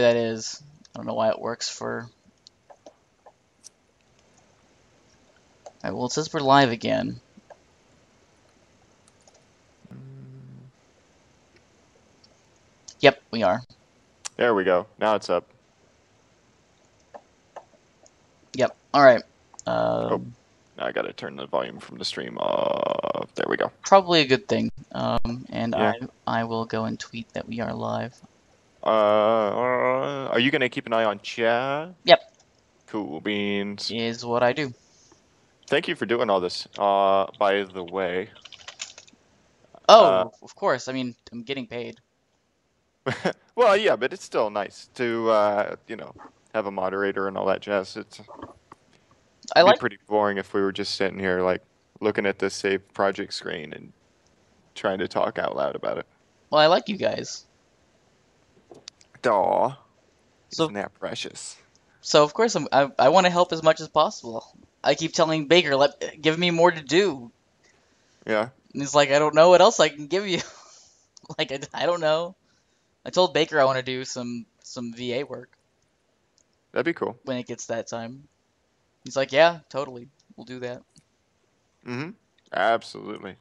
that is. I don't know why it works for... Alright, well, it says we're live again. Yep, we are. There we go. Now it's up. Yep, alright. Oh, now I gotta turn the volume from the stream off. There we go. Probably a good thing. And Yeah. I will go and tweet that we are live. Are you gonna keep an eye on chat? Yep, Cool beans. is what I do. Thank you for doing all this. By the way. Oh, of course. I mean, I'm getting paid. Well, yeah, but it's still nice to, have a moderator and all that jazz. It'd be pretty boring if we were just sitting here, like, looking at this save project screen and trying to talk out loud about it. Well, I like you guys. Daw. So, Isn't that precious? so of course, I want to help as much as possible. I keep telling Baker, give me more to do. Yeah. And he's like, I don't know what else I can give you. Like, I don't know. I told Baker I want to do some VA work That'd be cool. when it gets that time. He's like, yeah, totally. We'll do that. Mm-hmm. Absolutely.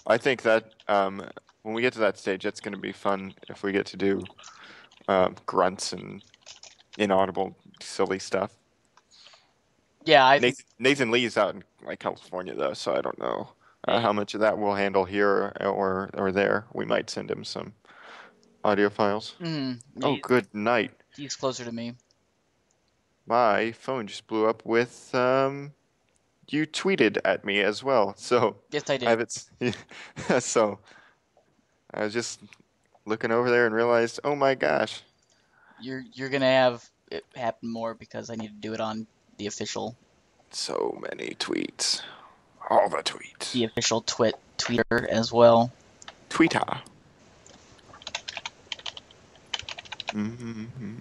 I think that when we get to that stage, that's going to be fun if we get to do grunts and inaudible, silly stuff. Yeah, I think Nathan Lee's out in like California though, so I don't know how much of that we'll handle here or there. We might send him some audio files. Yeah, Oh, good night. he's closer to me. My phone just blew up with you tweeted at me as well, so Yes, I I have did. it. So I was just looking over there and realized, oh my gosh. You're gonna have it happen more because I need to do it on the official So many tweets. All the tweets. the official Twitter as well. Twitter. Mm-hmm.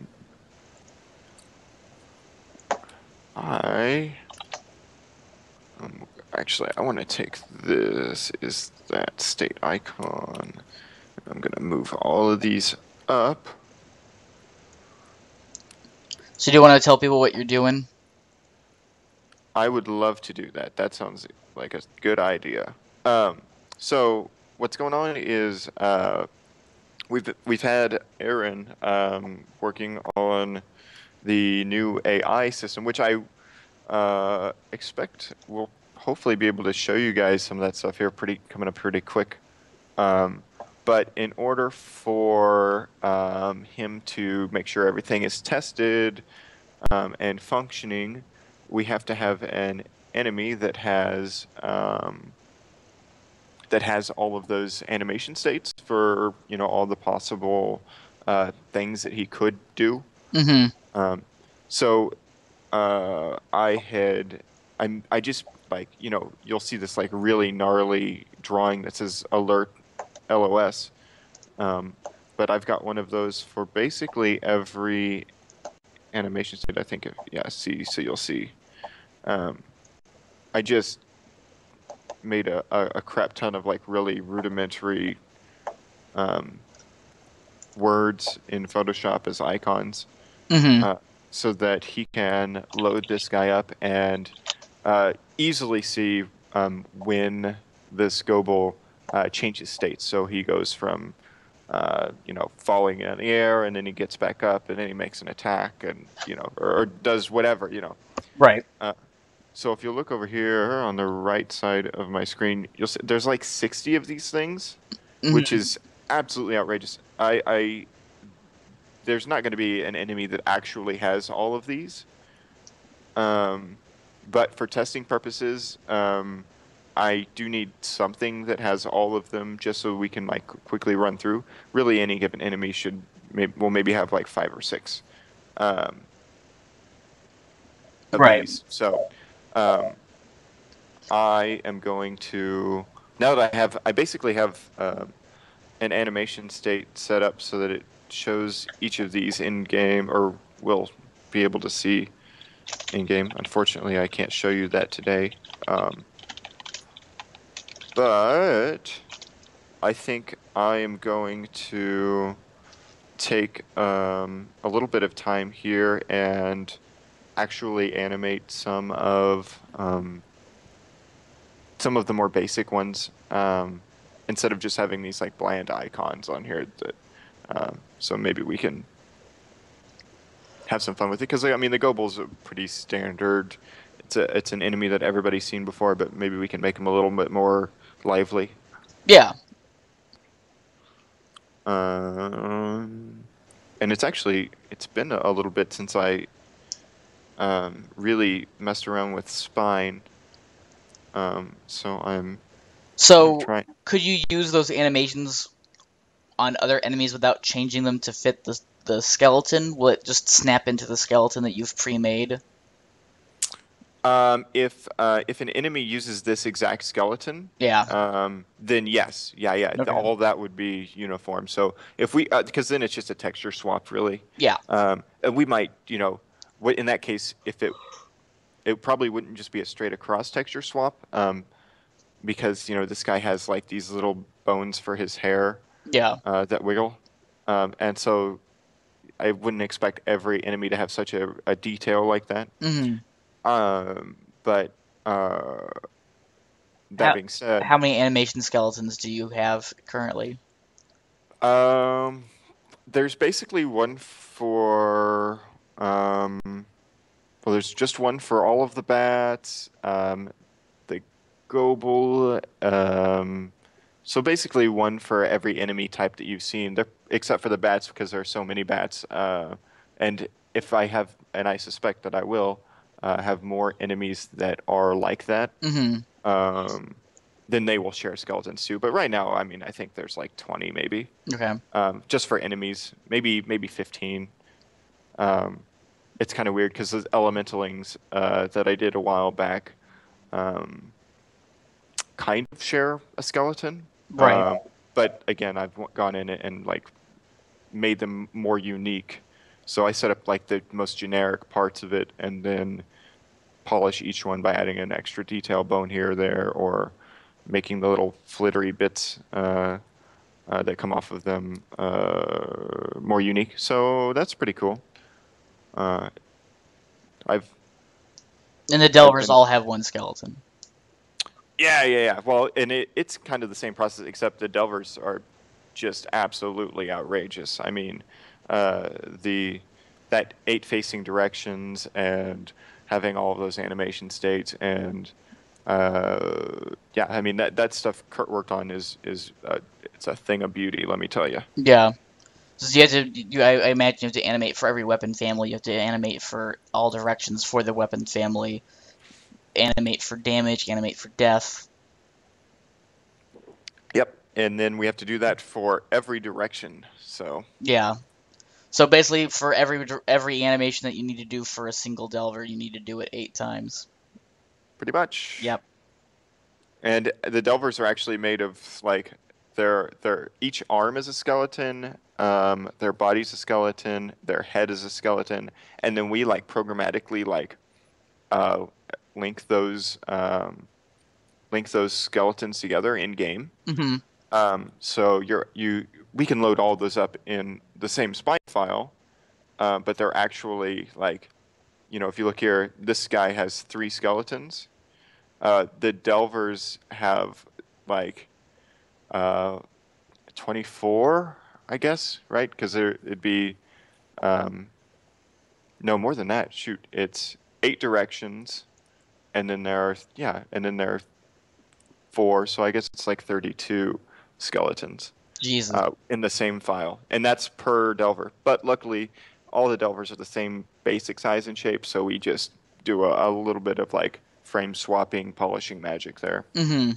Actually, I want to take this. Is that state icon? I'm gonna move all of these up. So do you want to tell people what you're doing? I would love to do that. That sounds like a good idea. So what's going on is we've had Aaron working on the new AI system, which I expect we'll hopefully be able to show you guys some of that stuff here coming up pretty quick. But in order for him to make sure everything is tested and functioning, we have to have an enemy that has all of those animation states for all the possible things that he could do. Mm-hmm. So I just like you'll see this like really gnarly drawing that says alert LOS, but I've got one of those for basically every animation state. I think so you'll see. I just made a crap ton of like really rudimentary words in Photoshop as icons. Mm-hmm. So that he can load this guy up and easily see when this Goble changes states. So he goes from, falling in the air, and then he gets back up, and then he makes an attack, and or does whatever. Right. So if you look over here on the right side of my screen, you'll see there's like 60 of these things, which Mm-hmm. is absolutely outrageous. There's not going to be an enemy that actually has all of these. But for testing purposes, I do need something that has all of them just so we can like quickly run through. Really, any given enemy will maybe have like 5 or 6 of Right. these. So I am going to, now that I basically have an animation state set up so that it shows each of these in game, or will be able to see in game. Unfortunately, I can't show you that today. But I think I am going to take a little bit of time here and actually animate some of the more basic ones, instead of just having these like bland icons on here. So maybe we can have some fun with it because I mean the Goebel's a pretty standard. It's an enemy that everybody's seen before, but maybe we can make them a little bit more lively. Yeah. And it's been a little bit since I really messed around with spine. So I'm So trying. could you use those animations on other enemies without changing them to fit the skeleton? Will it just snap into the skeleton that you've pre-made? If an enemy uses this exact skeleton, Yeah. then yes, yeah, Okay. all that would be uniform. So if we, because then it's just a texture swap, really. Yeah. And we might, in that case, if it probably wouldn't just be a straight across texture swap, because this guy has like these little bones for his hair, Yeah. that wiggle, and so I wouldn't expect every enemy to have such a detail like that. Hmm. But that How being said, how many animation skeletons do you have currently? um, there's basically one for well, there's just one for all of the bats. The Goble. So basically one for every enemy type that you've seen, except for the bats because there are so many bats. And if I have, and I suspect that I will, have more enemies that are like that, Hmm. um, then they will share skeletons too. But right now, I mean, I think there's like 20 maybe, Okay. just for enemies, maybe 15. Um, it's kind of weird because those elementalings that I did a while back, um, kind of share a skeleton. Right. Um, but again, I've gone in and like made them more unique. So I set up like the most generic parts of it and then polish each one by adding an extra detail bone here or there, or making the little flittery bits that come off of them more unique. So that's pretty cool. Uh, I've And the I've Delvers been all have one skeleton. yeah. Well, and it's kind of the same process, except the Delvers are just absolutely outrageous. I mean, uh, the that 8 facing directions and having all of those animation states and yeah, I mean that stuff Kurt worked on is it's a thing of beauty, let me tell you. Yeah. So you have to, I imagine you have to animate for every weapon family. You have to animate for all directions for the weapon family. Animate for damage. Animate for death. Yep, and then we have to do that for every direction. So Yeah. So basically, for every animation that you need to do for a single Delver, you need to do it 8 times. pretty much. Yep. And the Delvers are actually made of like their each arm is a skeleton, their body's a skeleton, their head is a skeleton, and then we like programmatically like uh, link those skeletons together in game. Hmm. So we can load all those up in the same spine file, but they're actually like, if you look here, this guy has 3 skeletons. The Delvers have like uh, 24, I guess, right? Because it'd be um, no more than that. Shoot, it's 8 directions, and then there are 4. So I guess it's like 32 skeletons Jesus. in the same file, and that's per Delver. But luckily, all the Delvers are the same basic size and shape, so we just do a little bit of like frame swapping, polishing magic there. Hmm.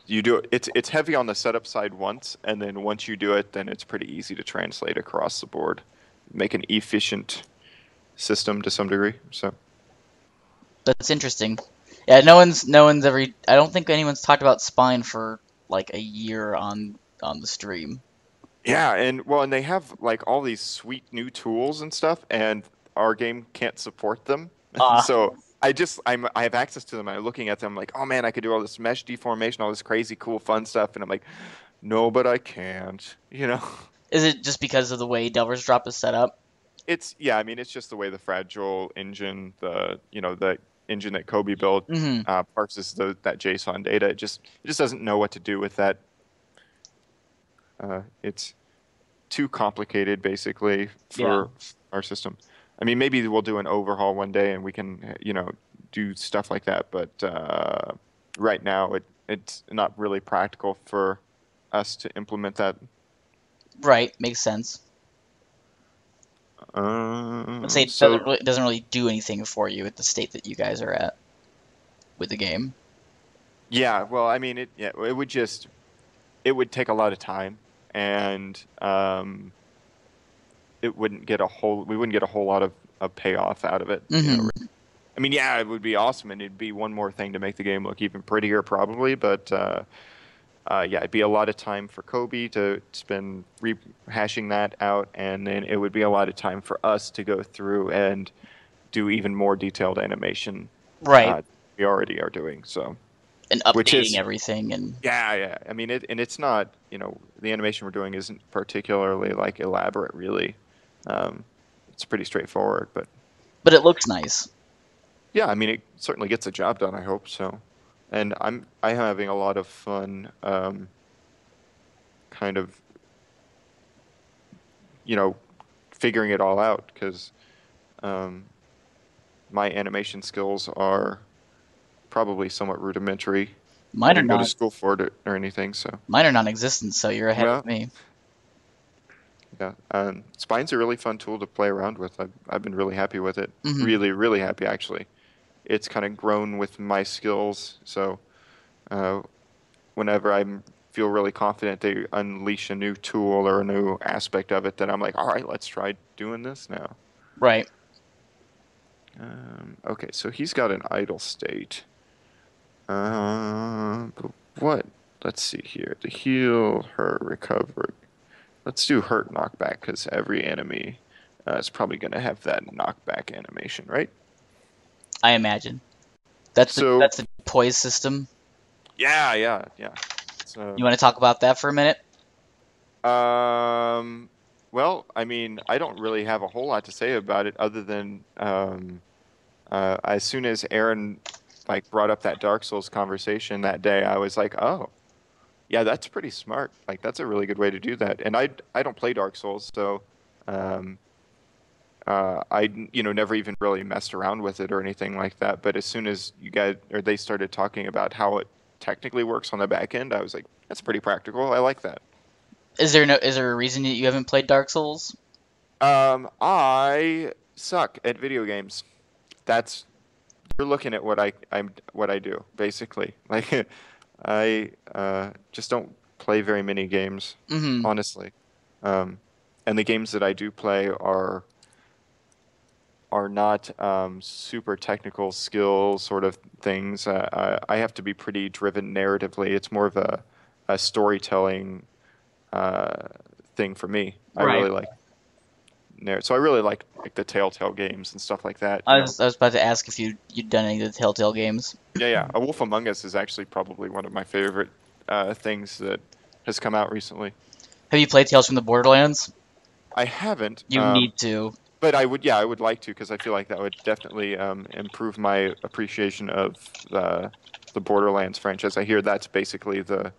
You do it's heavy on the setup side once, and then once you do it, then it's pretty easy to translate across the board, make an efficient system to some degree. So That's interesting. Yeah, no one's ever. I don't think anyone's talked about spine for like a year on the stream. yeah, and they have like all these sweet new tools and stuff, and our game can't support them. Ah. So I have access to them. I'm looking at them like, oh man, I could do all this mesh deformation, all this crazy cool fun stuff, and I'm like, no, but I can't. Is it just because of the way Delver's Drop is set up? It's yeah. I mean, it's just the way the fragile engine, the engine that Kobe built, Hmm. parses that JSON data. It just doesn't know what to do with that. It's too complicated, basically, Yeah. for our system. I mean, maybe we'll do an overhaul one day and we can, do stuff like that. But right now, it's not really practical for us to implement that. Right. Makes sense. Let's say So it doesn't really do anything for you at the state that you guys are at with the game. yeah, well, I mean, it would take a lot of time, and we wouldn't get a whole lot of payoff out of it. Hmm. I mean, yeah, it would be awesome, and it'd be one more thing to make the game look even prettier, probably. But yeah, it'd be a lot of time for Kobe to spend rehashing that out, and then it would be a lot of time for us to go through and do even more detailed animation. Right. Uh, we already are doing so, And which updating is everything and yeah, yeah. I mean, it's not, the animation we're doing isn't particularly like elaborate, really. Um, it's pretty straightforward, but but it looks nice. yeah, I mean, it certainly gets the job done. I hope so, and I'm having a lot of fun, kind of, you know, figuring it all out because um, my animation skills are probably somewhat rudimentary. I Mine are didn't go to not school for it or anything, so mine are non-existent, so you're ahead of well, me. yeah. Spine's a really fun tool to play around with. I've been really happy with it. Hmm. Really, really happy actually. It's kind of grown with my skills, so uh, whenever I feel really confident they unleash a new tool or a new aspect of it, then I'm like, all right, let's try doing this now. Right. Okay, so he's got an idle state. But what? Let's see here. To heal, hurt, recover. Let's do hurt knockback because every enemy is probably going to have that knockback animation, right? I imagine. That's the So that's the poise system. yeah, yeah, yeah. So You want to talk about that for a minute? um, well, I mean, I don't really have a whole lot to say about it other than as soon as Aaron like brought up that Dark Souls conversation that day, I was like, oh, yeah, that's pretty smart. Like that's a really good way to do that. And I don't play Dark Souls, so um, I never even really messed around with it or anything like that. But as soon as they started talking about how it technically works on the back end, I was like, that's pretty practical. I like that. Is there a reason that you haven't played Dark Souls? I suck at video games. That's You're looking at what I do basically. Like I just don't play very many games, Hmm. honestly. Um, and the games that I do play are not super technical skill sort of things. I have to be pretty driven narratively. It's more of a storytelling uh, thing for me. I Right. really like so I really like the Telltale games and stuff like that. I was about to ask if you'd done any of the Telltale games. Yeah, yeah. A Wolf Among Us is actually probably one of my favorite things that has come out recently. Have you played Tales from the Borderlands? I haven't, You need to. but I would like to because I feel like that would definitely improve my appreciation of the Borderlands franchise. I hear that's basically the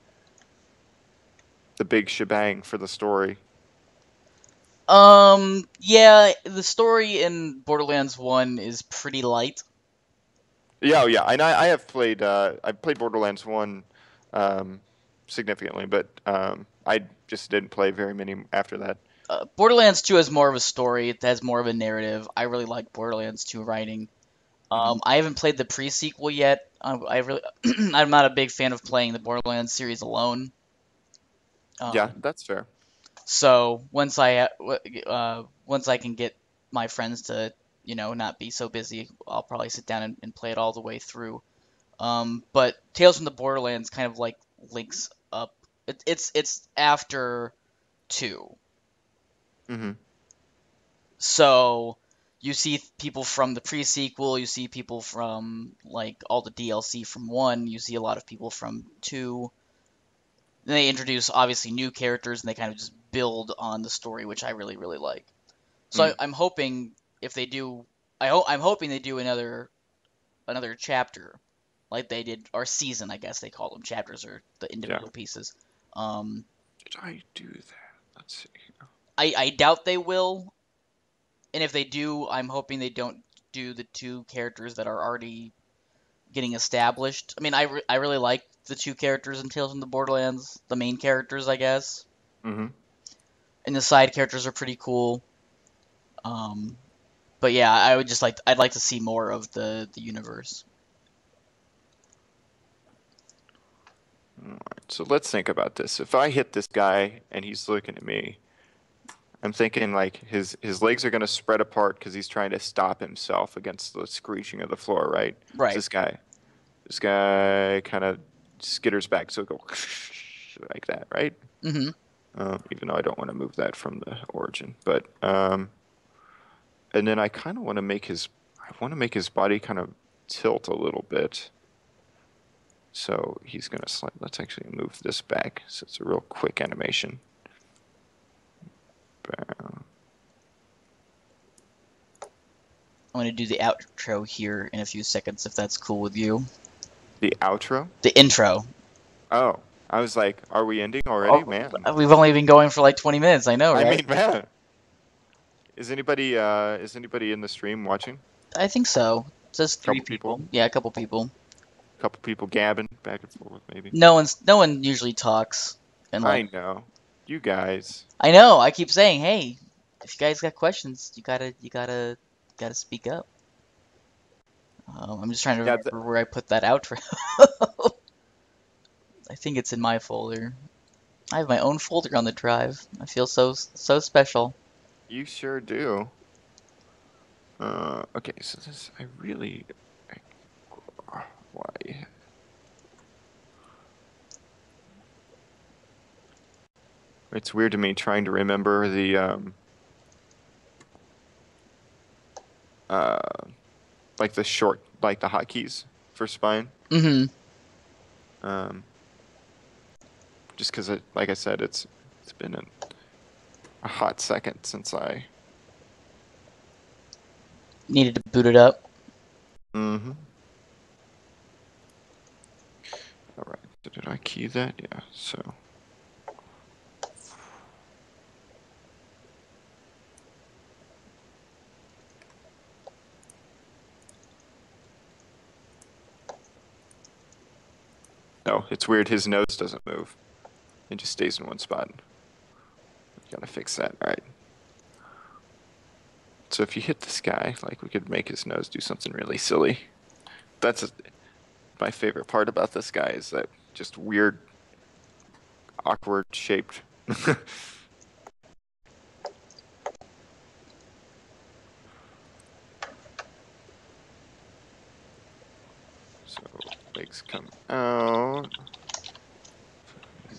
big shebang for the story. Yeah, the story in Borderlands 1 is pretty light. Yeah, oh, yeah. And I played Borderlands 1 um, significantly, but I just didn't play very many after that. Borderlands 2 has more of a story. It has more of a narrative. I really like Borderlands 2 writing. Hmm. I haven't played the pre-sequel yet. I really, I'm not a big fan of playing the Borderlands series alone. Yeah, Um, that's fair. so once I can get my friends to, not be so busy, I'll probably sit down and play it all the way through. But Tales from the Borderlands kind of like links up. It's after two, Hmm. so you see people from the pre-sequel, you see people from like all the DLC from one, you see a lot of people from two. Then they introduce obviously new characters, and they kind of just build on the story, which I really really like. So Mm. I'm hoping if they do, I'm hoping they do another chapter like they did, or season, I guess they call them. Chapters or the Yeah. individual pieces. Um, Did I do that? Let's see. I doubt they will, and if they do, I'm hoping they don't do the two characters that are already getting established. I mean, I really like the two characters in Tales from the Borderlands, the main characters, I guess, Mm-hmm. and the side characters are pretty cool. Um, but yeah, I'd like to see more of the universe. All right, so let's think about this. If I hit this guy and he's looking at me, I'm thinking like his legs are gonna spread apart because he's trying to stop himself against the screeching of the floor, right? So Right. this guy kind of skitters back, so go like that, right? Mm-hmm. Even though I don't want to move that from the origin, but and then I want to make his body kind of tilt a little bit. So he's gonna slide. Let's actually move this back, so it's a real quick animation. Bam. I'm gonna do the outro here in a few seconds if that's cool with you. The outro. The intro. Oh, I was like, are we ending already, Oh, man? we've only been going for like 20 minutes. I know, I right? mean, man. Is anybody in the stream watching? I think so. Just three Couple people, people. Yeah, a couple people. couple people gabbing back and forth, maybe. No one usually talks. And like, I know, you guys. I know, I keep saying, hey, if you guys got questions, you gotta speak up. I'm just trying to Yeah, remember where I put that outro. I think it's in my folder. I have my own folder on the drive. I feel so special. you sure do. Okay, so this I really why? It's weird to me trying to remember the uh like the short like the hotkeys for spine. Mm-hmm. Um, just because it, like I said, it's been a hot second since I. Needed to boot it up. Mm-hmm. All right. So did I key that? Yeah. So. No, it's weird. His nose doesn't move. It just stays in one spot. Gotta fix that. All right. So if you hit this guy, like we could make his nose do something really silly. That's my favorite part about this guy is that just weird, awkward shaped. So legs come out.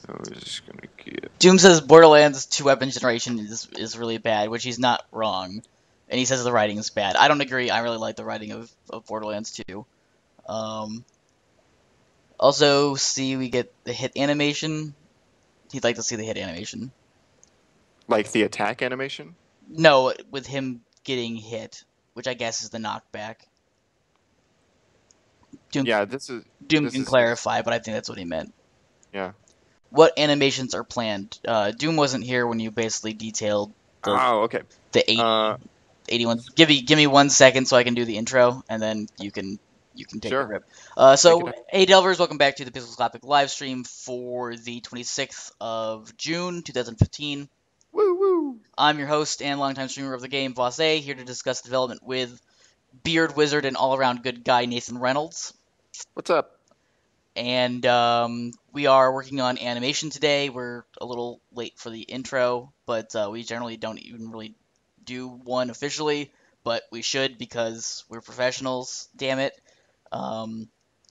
Nose is gonna get. Doom says Borderlands 2 weapon generation is really bad, which he's not wrong. And he says the writing is bad. I don't agree. I really like the writing of Borderlands 2. Um, Also, see we get the hit animation. He'd like to see the hit animation. Like the attack animation? No, with him getting hit, which I guess is the knockback. Doom, Yeah, Doom this can is his. clarify, but I think that's what he meant. Yeah. What animations are planned? Doom wasn't here when you basically detailed the Oh, okay. the Uh, 81. Give me 1 second so I can do the intro, and then you can take the sure. rip. Take it So up. hey Delvers, welcome back to the Pixel live stream for the 26th of June 2015. Woo woo. I'm your host and longtime streamer of the game, Voss A, here to discuss development with Beard Wizard and all-around good guy Nathan Reynolds. What's up? And we are working on animation today. We're a little late for the intro, but we generally don't even really do one officially, but we should because we're professionals, damn it. Um,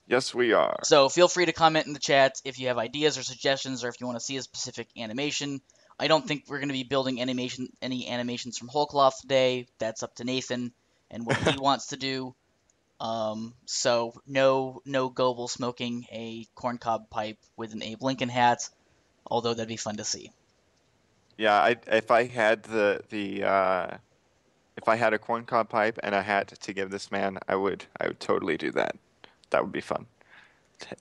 Yes, we are. so feel free to comment in the chat if you have ideas or suggestions or if you want to see a specific animation. I don't think we're going to be building any animations from whole cloth today. That's up to Nathan and what he wants to do. So no Goebel smoking a corncob pipe with an Abe Lincoln hat. although that'd be fun to see. Yeah, if I had if I had a corncob pipe and a hat to give this man, I would totally do that. That would be fun.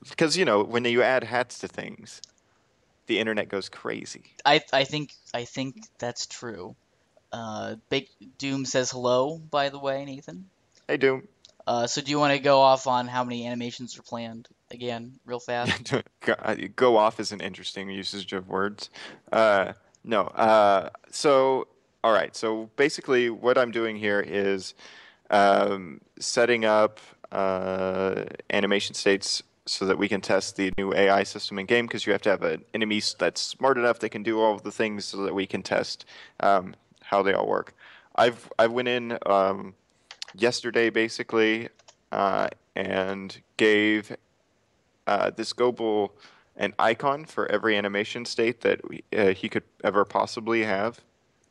Because, when you add hats to things, the internet goes crazy. I think that's true. Big Doom says hello, by the way, Nathan. Hey, Doom. So do you want to go off on how many animations are planned again, real fast? Go off is an interesting usage of words. No. So, all right. So basically, what I'm doing here is setting up animation states so that we can test the new AI system in game because you have to have an enemy that's smart enough that can do all of the things so that we can test how they all work. I went in yesterday basically and gave this Goble an icon for every animation state that he could ever possibly have.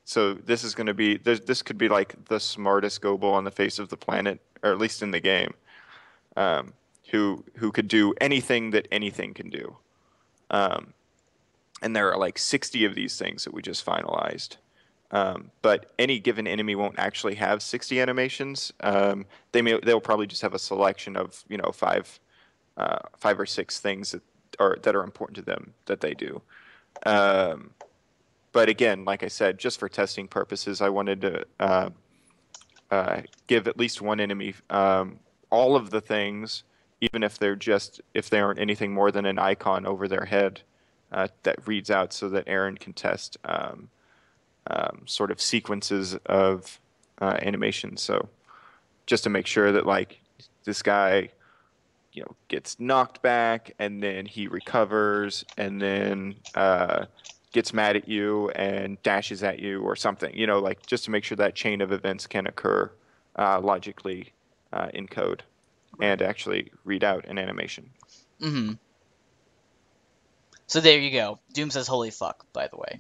So this is going to be this could be like the smartest Goble on the face of the planet, or at least in the game, um, who could do anything that anything can do. Um, and there are like 60 of these things that we just finalized. But any given enemy won't actually have 60 animations. They'll probably just have a selection of five or six things that are important to them that they do. Um, but again, like I said, just for testing purposes, I wanted to give at least one enemy all of the things, even if they aren't anything more than an icon over their head that reads out, so that Aaron can test sort of sequences of animation. So just to make sure that like this guy gets knocked back and then he recovers and then gets mad at you and dashes at you or something, like just to make sure that chain of events can occur logically in code and Right. actually read out an animation. Mm-hmm. So there you go. Doom says holy fuck, by the way.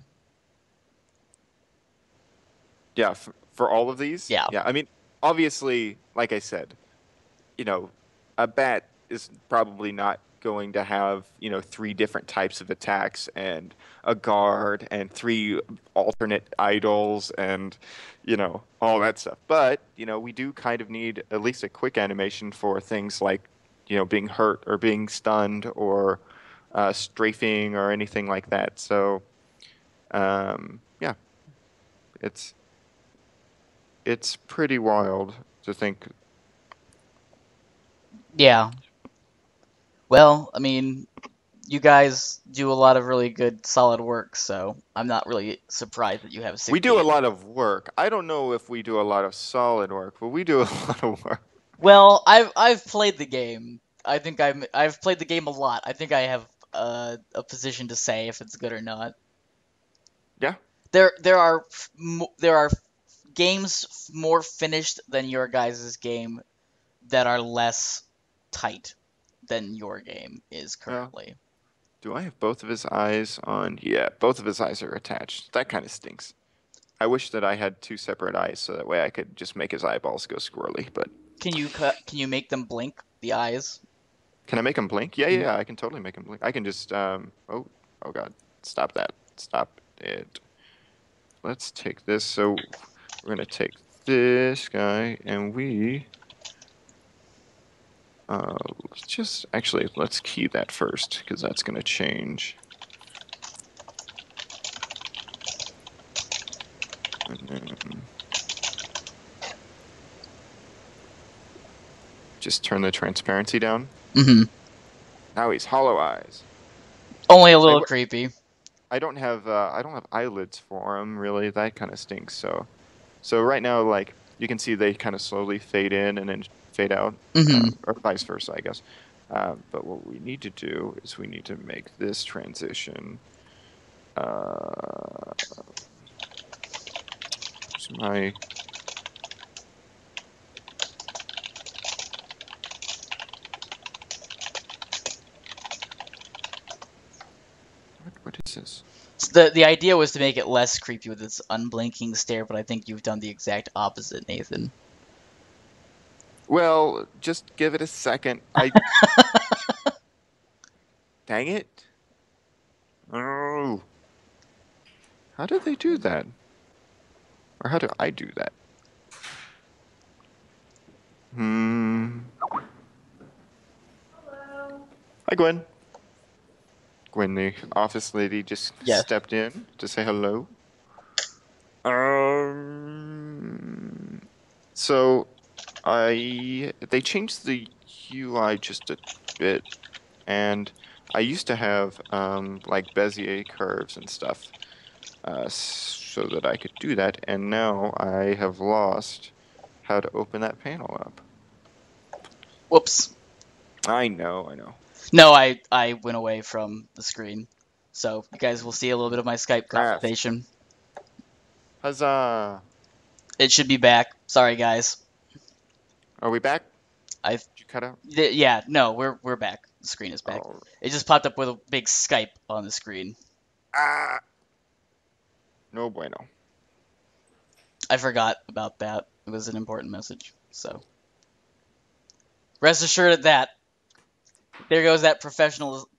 Yeah, for all of these. Yeah. Yeah, I mean, obviously, like I said, you know, a bat is probably not going to have, three different types of attacks and a guard and three alternate idols and, all that stuff. But, we do kind of need at least a quick animation for things like, being hurt or being stunned or strafing or anything like that. So, yeah, it's it's pretty wild to think. Yeah. Well, I mean, you guys do a lot of really good, solid work, so I'm not really surprised that you have We do 60. a lot of work. I don't know if we do a lot of solid work, but we do a lot of work. Well, I've played the game. I've played the game a lot. I think I have a position to say if it's good or not. Yeah. There are games more finished than your guys' game that are less tight than your game is Yeah. currently. Do I have both of his eyes on? Yeah, both of his eyes are attached. That kind of stinks. I wish that I had two separate eyes so that way I could just make his eyeballs go squirrely, but Can you make them blink the eyes? can I make him blink? Yeah, yeah, Mhm. yeah, I can totally make him blink. I can just oh God. Stop that. Stop it. Let's take this. So we're gonna take this guy and let's key that first because that's gonna change. And then just turn the transparency down. Mhm. Now he's hollow eyes. Only a I, little w- creepy. I don't have eyelids for him really. That kind of stinks. So right now, like you can see, they kind of slowly fade in and then fade out, Mhm. or vice versa, I guess. But what we need to do is we need to make this transition. Uh, where's my what is this? So the idea was to make it less creepy with its unblinking stare, but I think you've done the exact opposite, Nathan. Well, just give it a second. Dang it. Oh, how do they do that? Or how do I do that? Hmm. Hi, Gwen. Gwen, the office lady, just Yes. stepped in to say hello. Um. So they changed the UI just a bit, and I used to have like Bezier curves and stuff, so that I could do that, and now I have lost how to open that panel up. Whoops. I know, I know. No, I went away from the screen, so you guys will see a little bit of my Skype Ah, conversation. huzzah! It should be back. Sorry, guys. Are we back? I Did you cut out? Yeah, no, we're back. The screen is back. Oh, It just popped up with a big Skype on the screen. ah, no bueno. I forgot about that. It was an important message. So rest assured of that. There goes that professional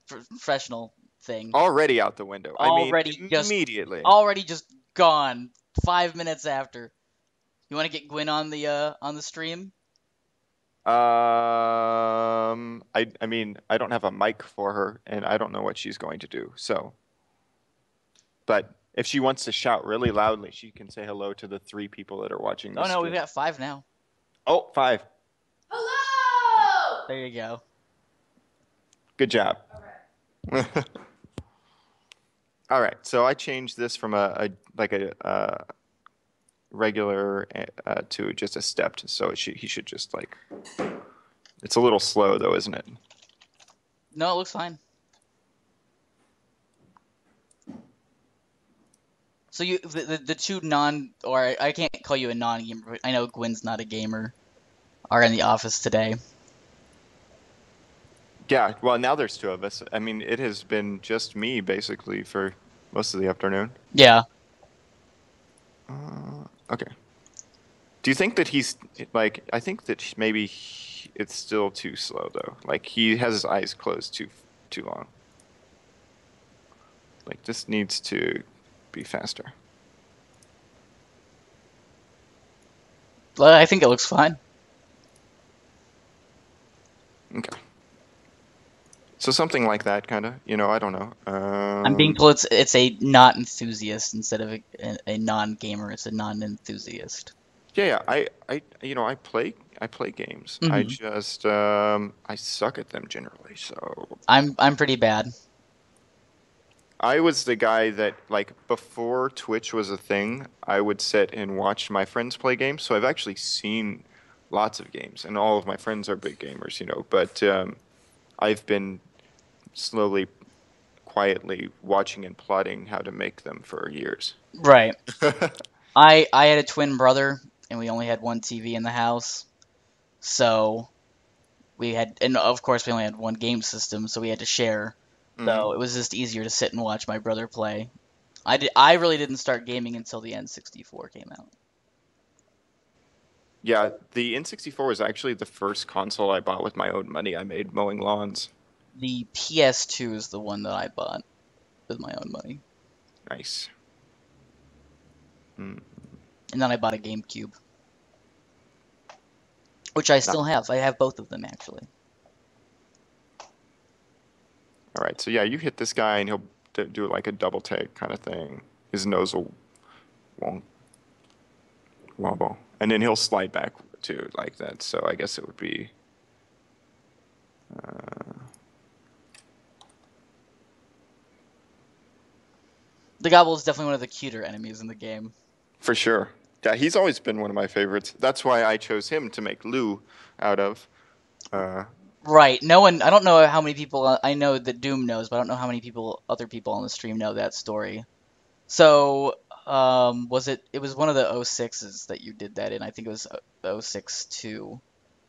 thing. Already out the window. I mean, Already just immediately. already just gone 5 minutes after. You want to get Gwen on the stream? I mean, I don't have a mic for her, and I don't know what she's going to do. So, but if she wants to shout really loudly, she can say hello to the 3 people that are watching Oh the no, we've stream. got 5 now. Oh, 5. There you go. Good job. All right, so I changed this from a like a regular to just a stepped, so he should just like. It's a little slow though, isn't it? No, it looks fine. So you the two non or I can't call you a non-gamer, but I know Gwen's not a gamer. Are in the office today. Yeah, well, now there's 2 of us. I mean, it has been just me basically for most of the afternoon. Yeah. Okay. Do you think that he's like? I think that maybe it's still too slow though. Like he has his eyes closed too long. Like this needs to be faster. Well, I think it looks fine. Okay. So something like that, kind of. I don't know. I'm being told it's a not enthusiast instead of a non-gamer. It's a non-enthusiast. Yeah. I play games. I Hmm. just I suck at them generally. So I'm pretty bad. I was the guy that, like, before Twitch was a thing, I would sit and watch my friends play games. So I've actually seen lots of games, and all of my friends are big gamers. But I've been slowly, quietly watching and plotting how to make them for years. Right. I had a twin brother, and we only had one TV in the house, so and of course we only had one game system, so we had to share. Hmm. So it was just easier to sit and watch my brother play. I really didn't start gaming until the N64 came out. Yeah, the N64 was actually the first console I bought with my own money I made mowing lawns. The PS2 is the one that I bought with my own money, Nice. Hmm. and then I bought a GameCube, which I Not, still have. I have both of them actually. all right, so yeah, you hit this guy and he'll do like a double take kind of thing. His nose will won't wobble, and then he'll slide back too like that. So I guess it would be. The Gobble is definitely one of the cuter enemies in the game. For sure. Yeah, he's always been one of my favorites. That's why I chose him to make Lou out of. Uh, Right. No one. I don't know how many people. I know that Doom knows, but I don't know how many other people on the stream know that story. So, was it? It was one of the 06s that you did that in. I think it was 06 too.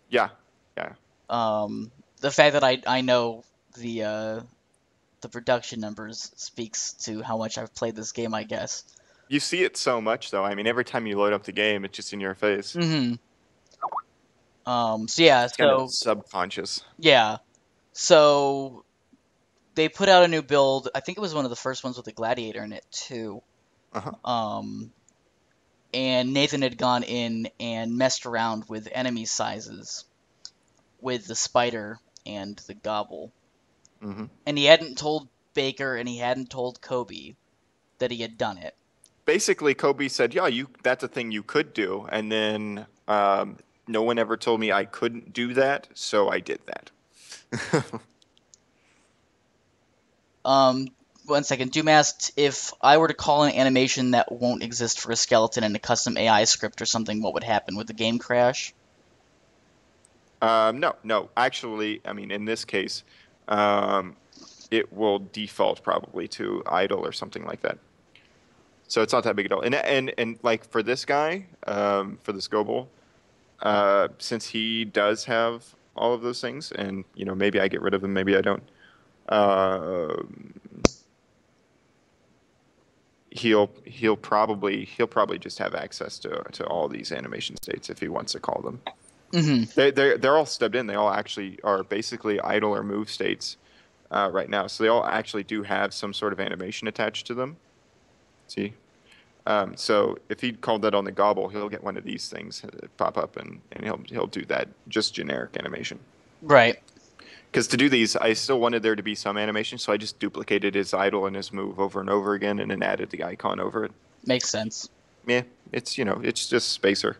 yeah, yeah. The fact that I know the production numbers speaks to how much I've played this game, I guess. You see it so much though. I mean, every time you load up the game, it's just in your face. Hmm. So yeah. It's kind of So subconscious. yeah. So they put out a new build. I think it was one of the first ones with the gladiator in it too. Uh-huh. Um, and Nathan had gone in and messed around with enemy sizes with the spider and the gobble, Hmm. and he hadn't told Baker and he hadn't told Kobe that he had done it. Basically, Kobe said, "Yeah, that's a thing you could do," and then no one ever told me I couldn't do that, so I did that. Um, One second. Doom asked if I were to call an animation that won't exist for a skeleton in a custom AI script or something, what would happen? Would the game crash? No, no. Actually, I mean, in this case, um, it will default probably to idle or something like that. So it's not that big a deal. And like for this guy, for this Goble, since he does have all of those things, and maybe I get rid of him, maybe I don't. Uh, he'll probably just have access to all these animation states if he wants to call them. Mm-hmm. They're all stubbed in. They all actually are basically idle or move states right now. So they all actually do have some sort of animation attached to them. See? So if he called that on the gobble, he'll get one of these things pop up, and he'll do that just generic animation. Right. Because to do these, I still wanted there to be some animation, so I just duplicated his idle and his move over and over again, and then added the icon over it. Makes sense. Yeah, it's just spacer.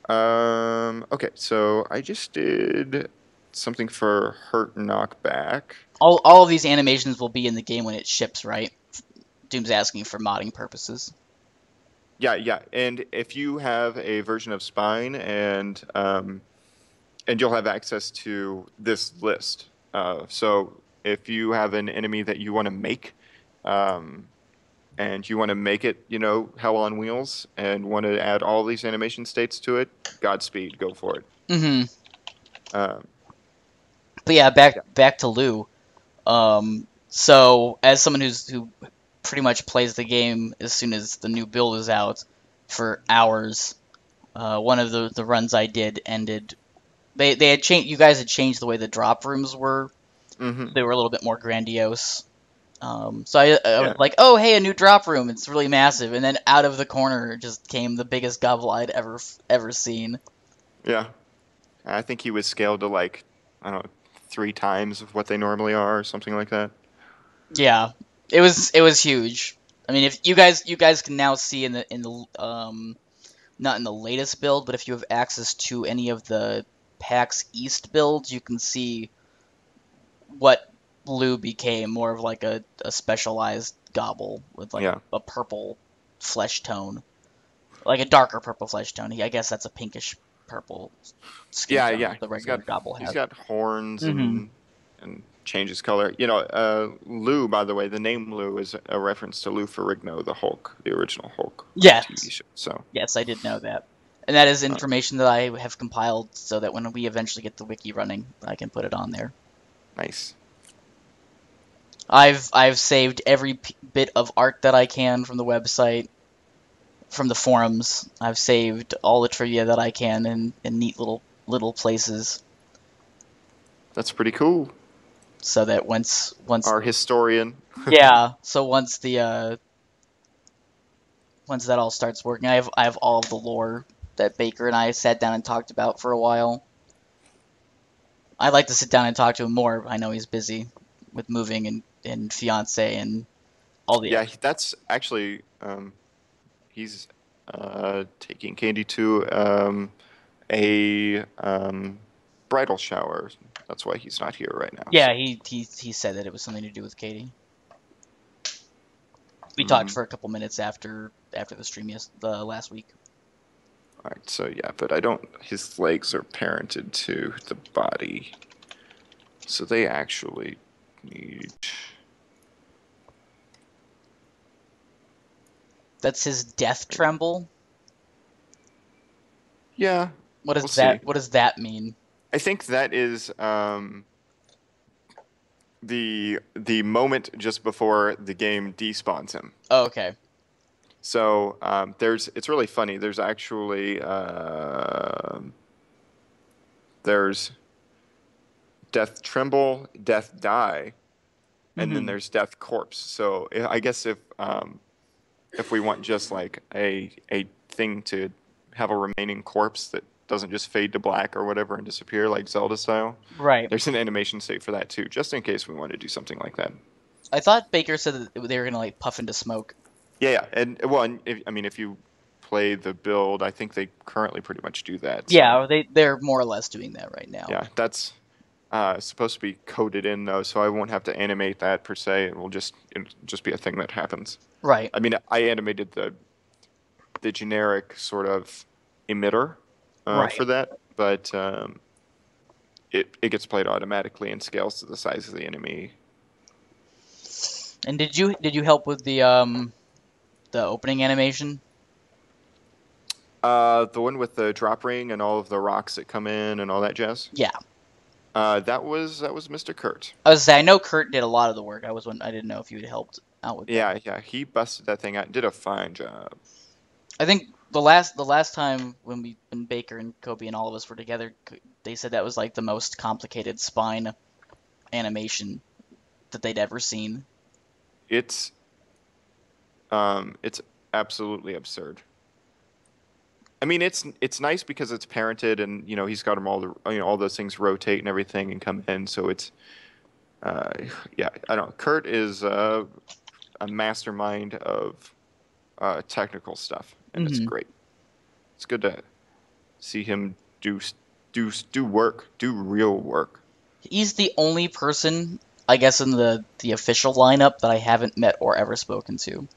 Okay, so I just did something for hurt knockback. All of these animations will be in the game when it ships, right? Doom's asking for modding purposes. Yeah, yeah, and if you have a version of Spine, and you'll have access to this list. So if you have an enemy that you want to make, um, and you want to make it, hell on wheels, and want to add all these animation states to it, Godspeed, go for it. Mm-hmm. Um, But yeah, yeah, back to Lou. So as someone who pretty much plays the game as soon as the new build is out for hours, one of the runs I did ended. They had changed. You guys had changed the way the drop rooms were. hmm They were a little bit more grandiose. So I was yeah, like, oh hey, a new drop room. It's really massive. And then out of the corner just came the biggest gobble I'd ever seen. yeah. I think he was scaled to like, I don't know, 3 times of what they normally are, or something like that. Yeah, it was huge. I mean, if you guys can now see in the not in the latest build, but if you have access to any of the PAX East builds, you can see what blue became more of like a specialized gobble with like Yeah, a purple flesh tone, like a darker purple flesh tone. I guess that's a pinkish purple skin yeah, tone yeah. that the He's regular got gobble he's has. got horns Hmm. and changes color. Lou, by the way, the name Lou is a reference to Lou Ferrigno, the Hulk, the original Hulk TV Yes, show. So, yes, I did know that. And that is uh, information that I have compiled so that when we eventually get the wiki running, I can put it on there. nice. I've saved every bit of art that I can from the website, from the forums. I've saved all the trivia that I can in neat little places, That's pretty cool. so that once Our historian. yeah, so once that all starts working, I have all of the lore that Baker and I sat down and talked about for a while. I'd like to sit down and talk to him more. I know he's busy with moving and fiance and all the Yeah, that's actually he's taking Candy to a bridal shower. That's why he's not here right now. yeah, So, he said that it was something to do with Katie. We talked mhm. for a couple minutes after the stream the last week. All right. So yeah, but I don't. His legs are parented to the body, so they actually need. That's his death tremble. Yeah, What we'll does see. that mean? I think that is the moment just before the game despawns him. Oh, okay. So it's really funny. There's actually there's Death Tremble, Death Die, and then Hmm. there's Death Corpse. So I guess if we want just like a thing to have a remaining corpse that doesn't just fade to black or whatever and disappear like Zelda style, Right. there's an animation state for that too, just in case we want to do something like that. I thought Baker said that they were gonna like puff into smoke. Yeah, yeah, and well, and I mean, if you play the build, I think they currently pretty much do that. So Yeah, they're more or less doing that right now. yeah, that's supposed to be coded in though, so I won't have to animate that per se. It'll just be a thing that happens. Right. I mean, I animated the generic sort of emitter Right. for that, but it gets played automatically and scales to the size of the enemy. And did you help with the opening animation? The one with the drop ring and all of the rocks that come in and all that jazz. Yeah. That was Mr. Kurt. I was say I know Kurt did a lot of the work. I didn't know if you had helped out with that. Yeah, yeah, he busted that thing out and did a fine job. I think the last time when Baker and Kobe and all of us were together, they said that was like the most complicated spine animation that they'd ever seen. It's it's absolutely absurd. I mean, it's nice because it's parented and he's got them all those things rotate and everything and come in, so it's uh yeah, I don't know. Kurt is a mastermind of technical stuff, and it's Hmm. great. It's good to see him do work, do real work. He's the only person, I guess, in the official lineup that I haven't met or ever spoken to.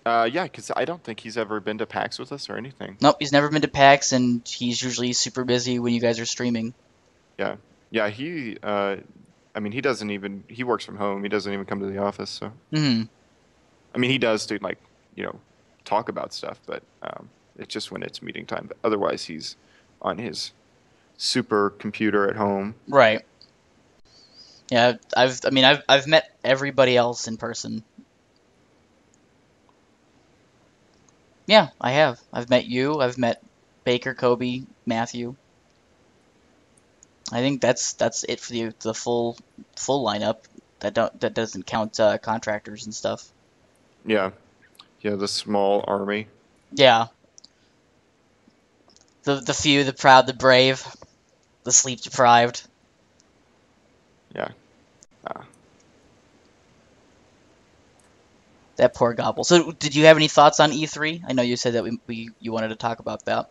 Yeah, because I don't think he's ever been to PAX with us or anything. Nope, he's never been to PAX, and he's usually super busy when you guys are streaming. Yeah, yeah. I mean, he works from home. He doesn't even come to the office. So, Hmm. I mean, he does to like, you know, talk about stuff, but it's just when it's meeting time. But otherwise, he's on his super computer at home. Right. Yeah, I've met everybody else in person. Yeah, I have. I've met you. I've met Baker, Kobe, Matthew. I think that's it for the full lineup. That doesn't count contractors and stuff. Yeah, yeah. The small army. Yeah, the few, the proud, the brave, the sleep deprived. Yeah. Uh, That poor gobble. So, did you have any thoughts on E3? I know you said that you wanted to talk about that.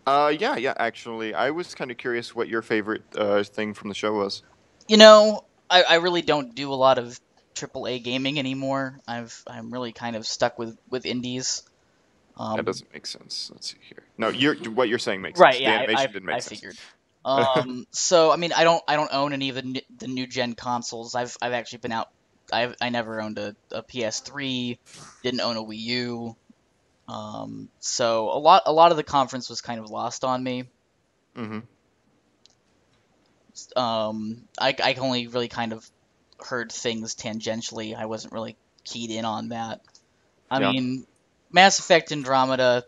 yeah, yeah. Actually, I was kind of curious what your favorite thing from the show was. I really don't do a lot of AAA gaming anymore. I'm really kind of stuck with indies. That Um, doesn't make sense. Let's see here. No, what you're saying makes right, sense. yeah, The I animation didn't I make sense. figured. So I mean, I don't own any of the new gen consoles. I've actually been out. I never owned a PS3. Didn't own a Wii U. So a lot of the conference was kind of lost on me. Hmm. I only really kind of heard things tangentially. I wasn't really keyed in on that. I Yeah. mean, Mass Effect Andromeda,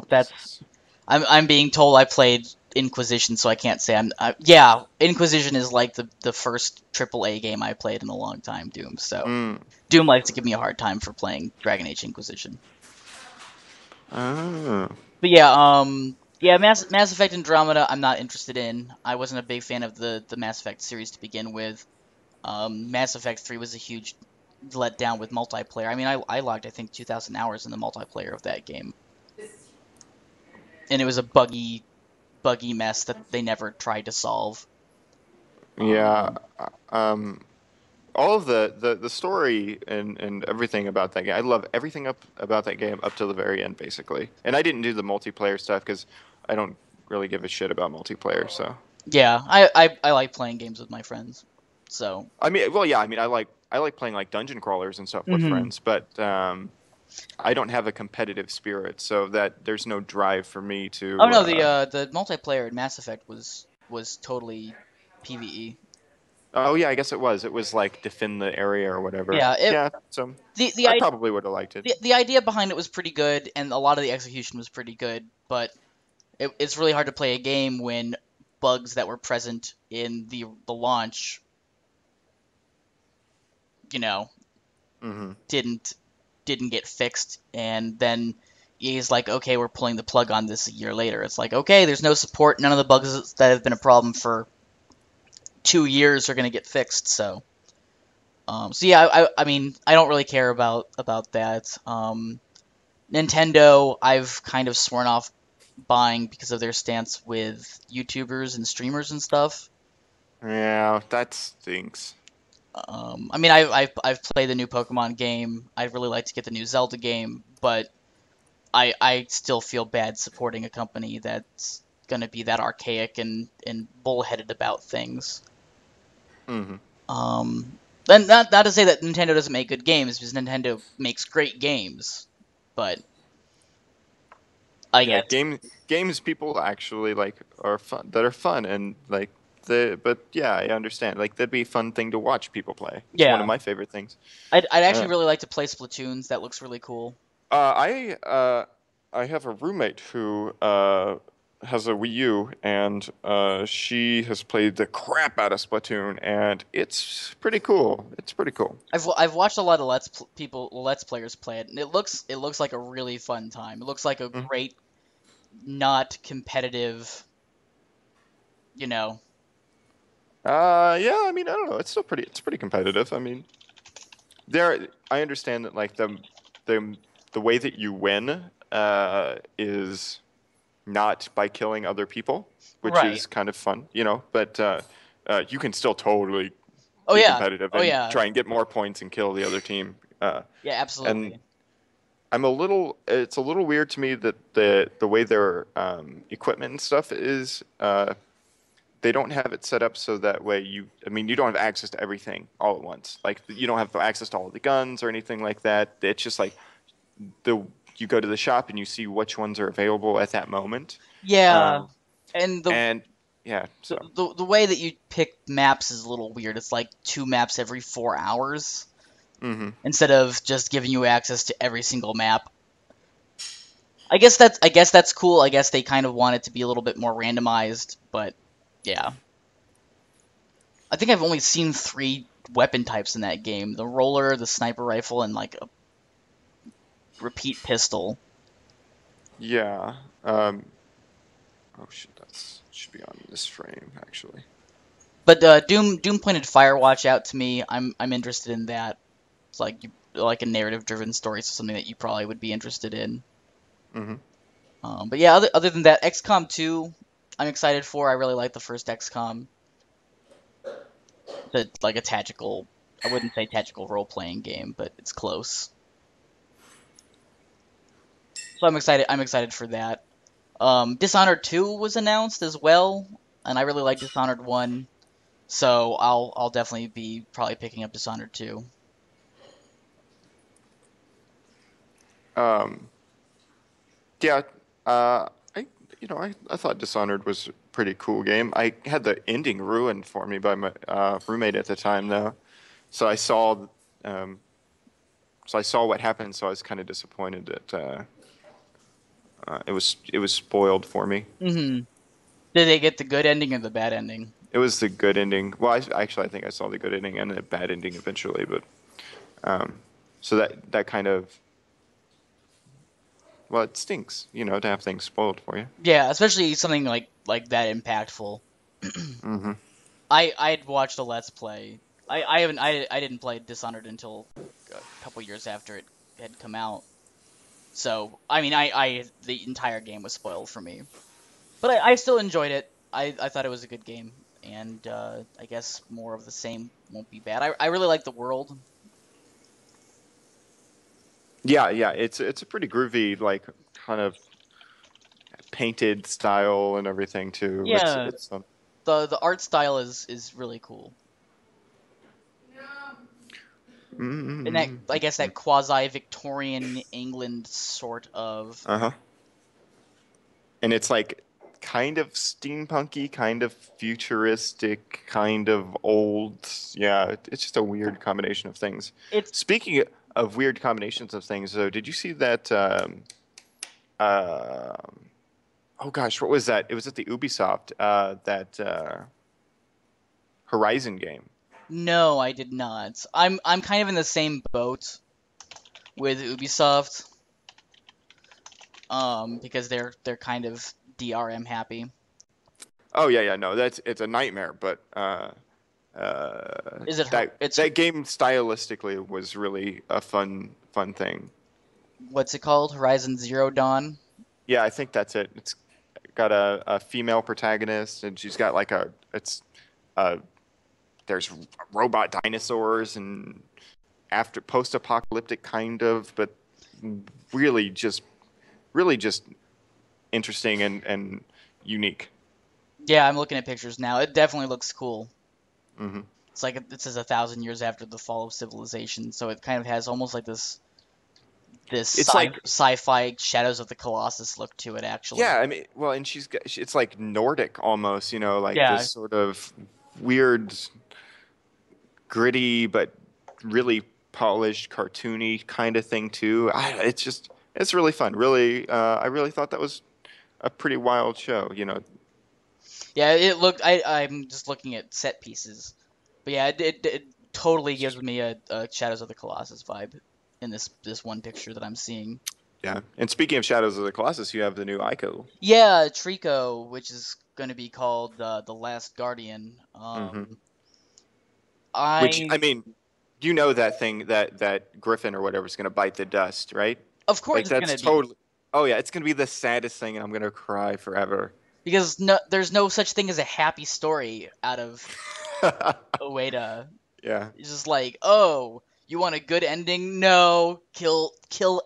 that's I'm being told I played Inquisition, so I can't say yeah, Inquisition is like the first AAA game I played in a long time, Doom. So Mm. Doom likes to give me a hard time for playing Dragon Age Inquisition. Ah. But yeah, Mass Effect Andromeda, I'm not interested in. I wasn't a big fan of the Mass Effect series to begin with. Mass Effect 3 was a huge letdown with multiplayer. I mean, I logged I think 2,000 hours in the multiplayer of that game, and it was a buggy mess that they never tried to solve. Yeah. Um, Um. All of the story and everything about that game. I love everything up about that game up to the very end, basically. And I didn't do the multiplayer stuff because I don't really give a shit about multiplayer. So yeah, I like playing games with my friends. So, I mean, well, yeah. I mean, I like playing like dungeon crawlers and stuff with hmm. friends, but I don't have a competitive spirit, so that there's no drive for me Oh to. no, the multiplayer in Mass Effect was totally PvE. Oh yeah, I guess it was. It was like defend the area or whatever. Yeah, Yeah, so the the I i- probably would have liked it. the idea behind it was pretty good, and a lot of the execution was pretty good, but it's really hard to play a game when bugs that were present in the launch, you know, Hmm. didn't didn't get fixed, and then EA's like, okay, we're pulling the plug on this a year later. It's like, okay, there's no support. None of the bugs that have been a problem for 2 years are going to get fixed. So yeah, I mean, I don't really care about that. Nintendo, I've kind of sworn off buying because of their stance with YouTubers and streamers and stuff. Yeah, that stinks. I mean, I've played the new Pokemon game. I'd really like to get the new Zelda game, but I still feel bad supporting a company that's gonna be that archaic and bullheaded about things. Hmm. Um, and not to say that Nintendo doesn't make good games, because Nintendo makes great games, but I Yeah, get games people actually like are fun that are fun and like but yeah, I understand. Like that'd be a fun thing to watch people play. It's one of yeah. my favorite things. I'd actually Uh, really like to play Splatoons. That looks really cool. uh, I uh, I have a roommate who has a Wii U and she has played the crap out of Splatoon and it's pretty cool. It's pretty cool. I've watched a lot of Let's Players play it, and it looks like a really fun time. It looks like a Mm. great, not competitive, you know. Yeah, I mean, I don't know. It's pretty competitive. I mean, I understand that like the the way that you win is not by killing other people, which Right. is kind of fun, you know. But you can still totally Oh be yeah. competitive Oh and yeah. try and get more points and kill the other team. Yeah, And absolutely. it's a little weird to me that the way their equipment and stuff is. They don't have it set up so that way I mean, you don't have access to everything all at once. Like you don't have access to all the guns or anything like that. It's just like the you go to the shop and you see which ones are available at that moment. Yeah, Um, and and yeah, the, so the the way that you pick maps is a little weird. It's like 2 maps every 4 hours hmm. instead of just giving you access to every single map. I guess that's cool. I guess they kind of want it to be a little bit more randomized, but yeah. I think I've only seen 3 weapon types in that game: the roller, the sniper rifle, and like a repeat pistol. Yeah. Oh shit, that's should be on this frame actually. But Doom pointed Firewatch out to me. I'm interested in that. It's like a narrative driven story, so something that you probably would be interested in. Hmm. But yeah, other than that, XCOM 2, I'm excited for. I really like the first XCOM. It's like a tactical, I wouldn't say tactical role playing game, but it's close. So I'm excited. I'm excited for that. Dishonored 2 was announced as well, and I really like Dishonored 1, so I'll definitely be probably picking up Dishonored 2. Um, yeah. Uh, I I thought Dishonored was a pretty cool game. I had the ending ruined for me by my roommate at the time though. So I saw um, so I saw what happened. So I was kind of disappointed that it was spoiled for me. Hmm. Did they get the good ending or the bad ending? It was the good ending. Well, I think I saw the good ending and the bad ending eventually, but um, so that kind of well, it stinks, you know, to have things spoiled for you. Yeah, especially something like that impactful. Hmm. I'd watched a Let's Play. I didn't play Dishonored until a couple years after it had come out. So I mean I the entire game was spoiled for me. But I still enjoyed it. I thought it was a good game, and I guess more of the same won't be bad. I really like the world. Yeah, yeah, it's a pretty groovy, like kind of painted style and everything too. Yeah, It's the art style is really cool, and that mm-hmm. I guess that quasi Victorian England sort of. Uh-huh. And it's like kind of steampunky, kind of futuristic, kind of old. Yeah, it's just a weird combination of things. It's Speaking of weird combinations of things, though, did you see that? Um, oh gosh, what was that? It was at the Ubisoft that Horizon game. No, I did not. I'm kind of in the same boat with Ubisoft, because they're kind of DRM happy. Oh yeah, yeah, no, it's a nightmare, but Is it that it's that game stylistically was really a fun thing. what's it called? Horizon Zero Dawn? Yeah, I think that's it. It's got a female protagonist, and she's got like uh there's robot dinosaurs and after post-apocalyptic kind of, but really just really just interesting and unique. Yeah, I'm looking at pictures now. It definitely looks cool. Hmm. It's like it says 1,000 years after the fall of civilization, so it kind of has almost like this It's like sci-fi Shadows of the Colossus look to it, actually. yeah, I mean, well, and it's like Nordic almost, like Yeah, this sort of weird, gritty but really polished, cartoony kind of thing too. It's really fun. Really, I really thought that was a pretty wild show. yeah. It looked. I'm just looking at set pieces, but yeah, it totally gives me a Shadows of the Colossus vibe in this one picture that I'm seeing. Yeah. And speaking of Shadows of the Colossus, you have the new Ico. Yeah, Trico, which is going to be called the Last Guardian. Hmm. Which I I mean, that thing that Griffin or whatever is going to bite the dust, right? Of course Like it's that's gonna be, totally. Oh yeah, it's going to be the saddest thing, and I'm going to cry forever. because there's no such thing as a happy story out of Ueda. Yeah. It's just like, oh, you want a good ending? No, kill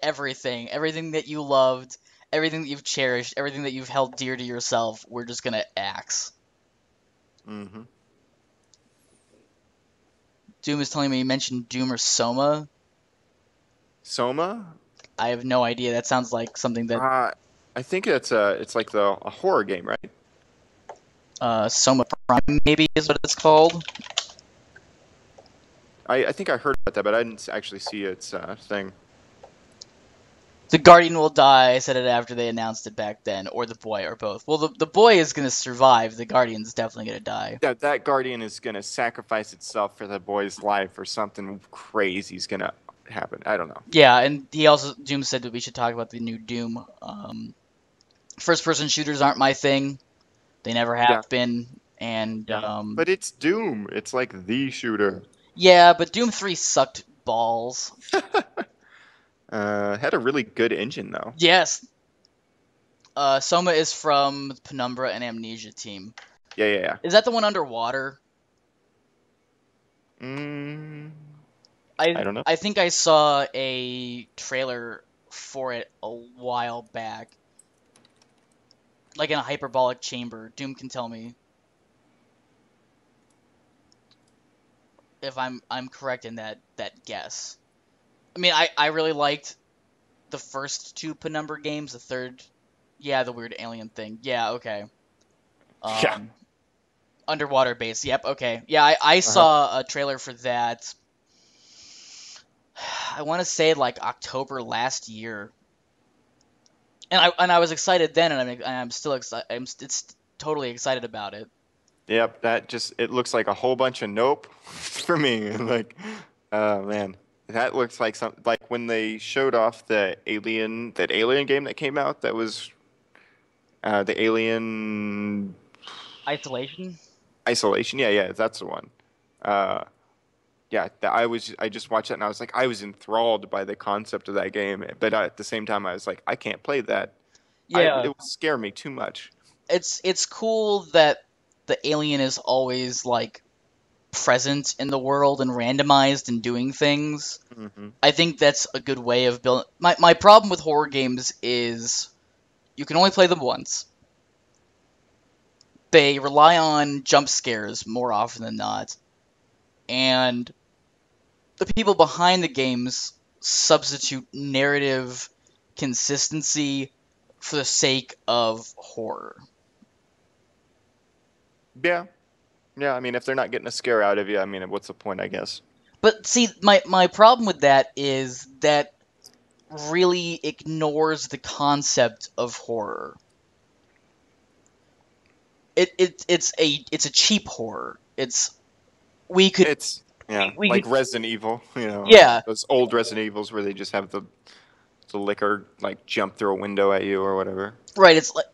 everything, everything that you loved, everything that you've cherished, everything that you've held dear to yourself. We're just gonna axe. Hmm. Doom is telling me you mentioned Doom or Soma. Soma? I have no idea. That sounds like something that I think it's like a horror game, right? Soma Prime maybe is what it's called. I think I heard about that, but I didn't actually see its thing. The Guardian will die, said it after they announced it back then, or the boy, or both. Well, the boy is going to survive. The Guardian's definitely going to die. Yeah, that Guardian is gonna sacrifice itself for the boy's life, or something crazy is gonna happen. I don't know. Yeah, and Doom said that we should talk about the new Doom. First-person shooters aren't my thing. They never Yeah, have been. And yeah. But it's Doom. It's like the shooter. yeah, but Doom 3 sucked balls. Had a really good engine though. Yes, Soma is from the Penumbra and Amnesia team. Yeah, yeah, yeah. Is that the one underwater? Mm, I I don't know. I think I saw a trailer for it a while back, like in a hyperbolic chamber. Doom can tell me if I'm correct in that guess. I mean, I really liked the first two Penumbra games. The third, yeah, the weird alien thing. Yeah, okay. Yeah. Um, underwater base. Yep, okay. Yeah, I Uh-huh. saw a trailer for that. I want to say like October last year, and I was excited then, and I'm still excited. It's totally excited about it. Yep. It looks like a whole bunch of nope for me. Like, oh man, that looks like like when they showed off that Alien game that came out. That was the Alien Isolation. Isolation. Yeah, yeah, that's the one. Uh, yeah, I just watched that and I was like, I was enthralled by the concept of that game, but at the same time, I was like, I can't play that. It Yeah, would scare me too much. it's cool that the alien is always like present in the world and randomized and doing things. Hmm. I think that's a good way of building. My problem with horror games is you can only play them once. They rely on jump scares more often than not, and the people behind the games substitute narrative consistency for the sake of horror. Yeah, yeah. I mean, if they're not getting a scare out of you, I mean, what's the point? I guess. But see, my problem with that is that really ignores the concept of horror. it's a cheap horror. It's we could It's yeah, we like could Resident Evil, yeah. those old Resident Evils where they just have the liquor like jump through a window at you or whatever. Right, it's like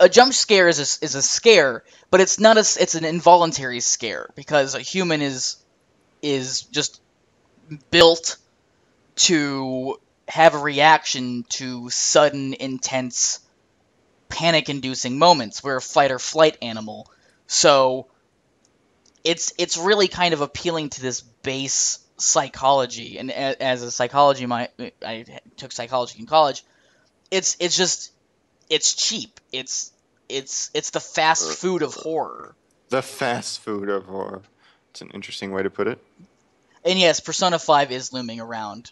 a jump scare is a scare, but it's not it's an involuntary scare because a human is just built to have a reaction to sudden, intense, panic-inducing moments. We're a fight or flight animal, so it's really kind of appealing to this base psychology. And as a psychology, I took psychology in college. It's just it's cheap. It's the fast Uh, food of horror. The fast food of horror. It's an interesting way to put it. And yes, Persona 5 is looming around.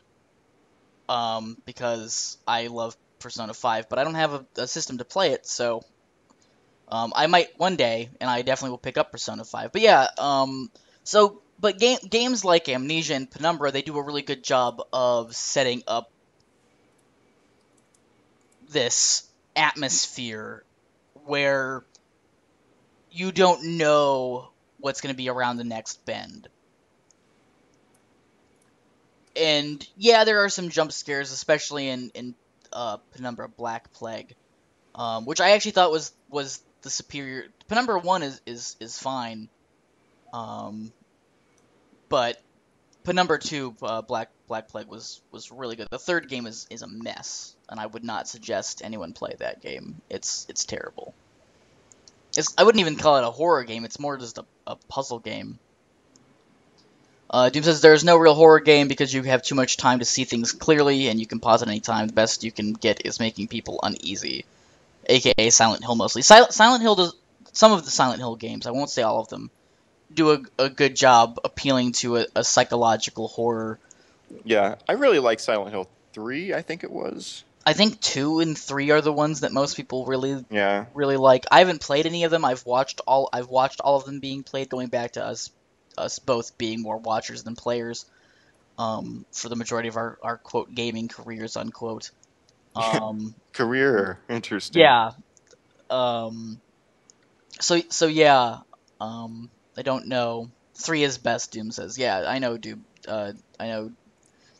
Because I love Persona 5, but I don't have a system to play it, so I might one day, and I definitely will pick up Persona 5. But yeah, but games like Amnesia and Penumbra, they do a really good job of setting up this atmosphere where you don't know what's going to be around the next bend. And yeah, there are some jump scares, especially in Penumbra Black Plague, which I actually thought was the superior. Penumbra 1 is fine, um, but Penumbra 2 Black Plague was really good. The third game is a mess, and I would not suggest anyone play that game. It's terrible. I wouldn't even call it a horror game. It's more just a puzzle game. Doom says there's no real horror game because you have too much time to see things clearly, and you can pause at any time. The best you can get is making people uneasy, aka Silent Hill mostly. Silent Hill does some of the Silent Hill games. I won't say all of them. Do a good job appealing to a psychological horror. Yeah, I really like Silent Hill 3, I think it was. I think 2 and 3 are the ones that most people Yeah. really like. I haven't played any of them. I've watched all of them being played, going back to us both being more watchers than players. For the majority of our quote gaming careers unquote. Career. Interesting. Yeah. Um, so yeah. I don't know. 3 is best. Doom says. Yeah, I know. Doom. I know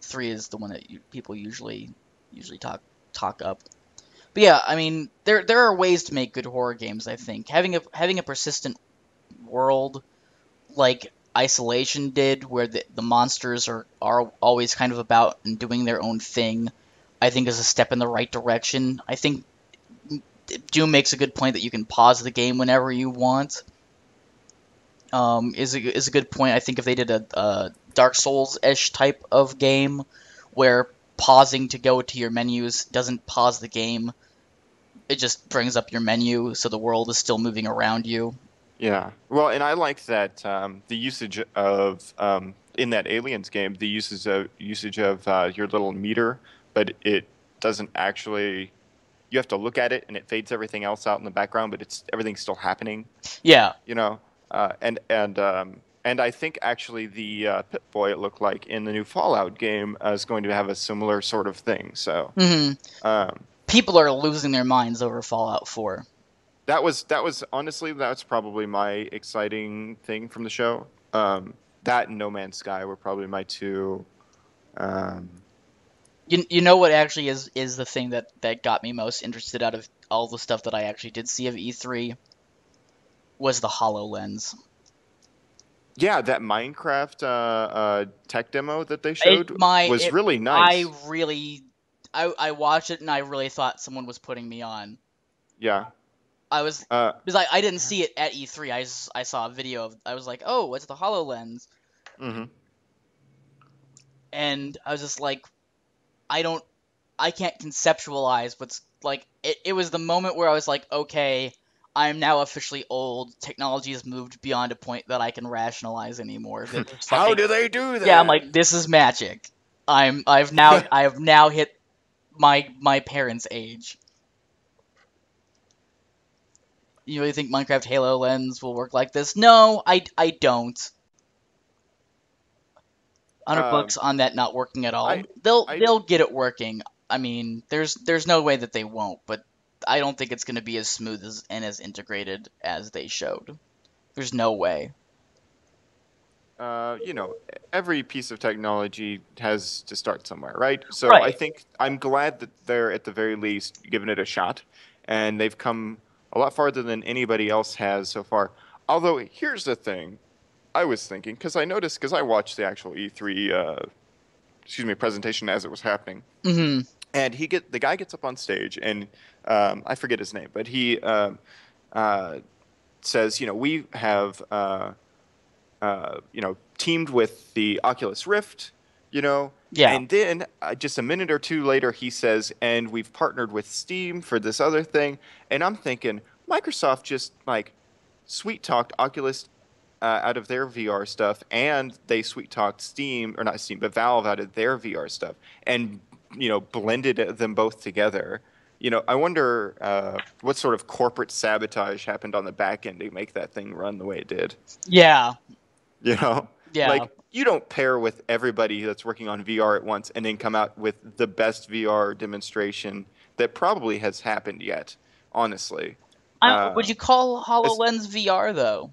3 is the one that people usually talk up. But yeah, I mean, there are ways to make good horror games. I think having a persistent world like Isolation did, where the monsters are always kind of about and doing their own thing, I think is a step in the right direction. I think Doom makes a good point that you can pause the game whenever you want. Is a good point. I think if they did a Dark Souls-ish type of game, where pausing to go to your menus doesn't pause the game, it just brings up your menu, so the world is still moving around you. Yeah. Well, and I like that the usage of in that Aliens game, the usage of your little meter, but it doesn't actually. You have to look at it, and it fades everything else out in the background, but everything's still happening. Yeah. You know, and I think actually the Pip-Boy, it looked like in the new Fallout game, is going to have a similar sort of thing. So hmm um, People are losing their minds over Fallout 4. that was honestly that's probably my exciting thing from the show. That and No Man's Sky were probably my two. Um, You know what actually is the thing that got me most interested out of all the stuff that I actually did see of E3 was the HoloLens. yeah, that Minecraft tech demo that they showed was really I nice. really I watched it and I really thought someone was putting me on. Yeah. I was Uh, because I didn't see it at E3. I saw a video of I was like, "Oh, it's the HoloLens." hmm And I was just like, I don't I can't conceptualize what's like it was the moment where I was like, "Okay, I'm now officially old. Technology has moved beyond a point that I can rationalize anymore." This is How fucking do they do Yeah, I'm that? like, "This is magic." I have now hit my parents' age. You really think Minecraft Halo Lens will work like this? No, I don't. 100 um, bucks on that not working at all. I I They'll get it working. I mean, there's no way that they won't, but I don't think it's going to be as smooth as and as integrated as they showed. There's no way. You know, every piece of technology has to start somewhere, right? So I Right. think I'm glad that they're at the very least giving it a shot, and they've come a lot farther than anybody else has so far. Although here's the thing, I was thinking because I noticed because I watched the actual E3, presentation as it was happening, Hmm. and the guy gets up on stage and I forget his name, but he uh, says, you know, we have teamed with the Oculus Rift, you know, Yeah. and then just a minute or two later, he says, and we've partnered with Steam for this other thing. And I'm thinking, Microsoft just like sweet talked Oculus out of their VR stuff, and they sweet talked Steam, or not Steam, but Valve out of their VR stuff, and, you know, blended them both together. You know, I wonder what sort of corporate sabotage happened on the back end to make that thing run the way it did. Yeah. You know, Yeah. like you don't pair with everybody that's working on VR at once and then come out with the best VR demonstration that probably has happened yet, honestly. Would Uh, you call it's, HoloLens VR though?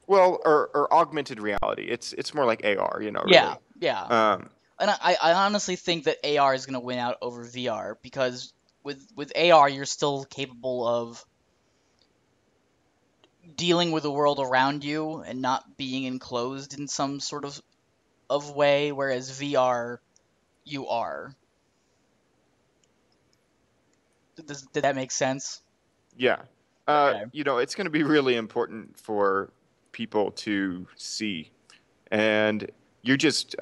well, or augmented reality. It's more like AR, you know, Yeah. really. Yeah. Um, And I honestly think that AR is going to win out over VR because with AR you're still capable of dealing with the world around you and not being enclosed in some sort of way, whereas VR you are. Did that make sense? yeah. Okay. You know, it's going to be really important for people to see, and you're just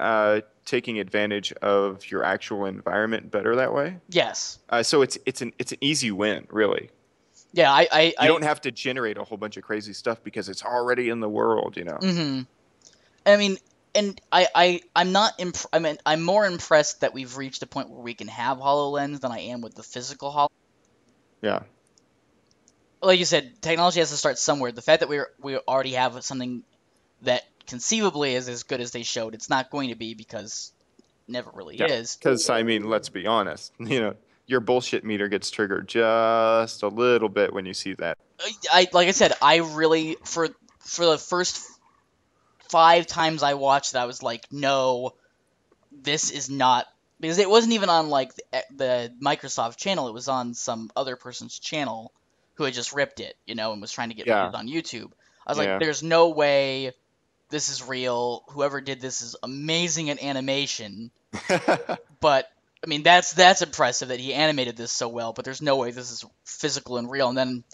taking advantage of your actual environment better that way. Yes. So it's an easy win, really. Yeah. You don't have to generate a whole bunch of crazy stuff because it's already in the world, you know. Mm-hmm. I mean, and I'm not I mean, I'm more impressed that we've reached a point where we can have HoloLens than I am with the physical Holo. Yeah. Like you said, technology has to start somewhere. The fact that we already have something that conceivably is as good as they showed, it's not going to be because it never really Yeah. is. Because I mean, let's be honest. You know, your bullshit meter gets triggered just a little bit when you see that. I like I said, I really for the first 5 times I watched it, I was like, no, this is not because it wasn't even on like the Microsoft channel. It was on some other person's channel who had just ripped it, and was trying to get views Yeah. on YouTube. I was like, Yeah. there's no way this is real. Whoever did this is amazing at animation, but I mean that's impressive that he animated this so well. But there's no way this is physical and real. And then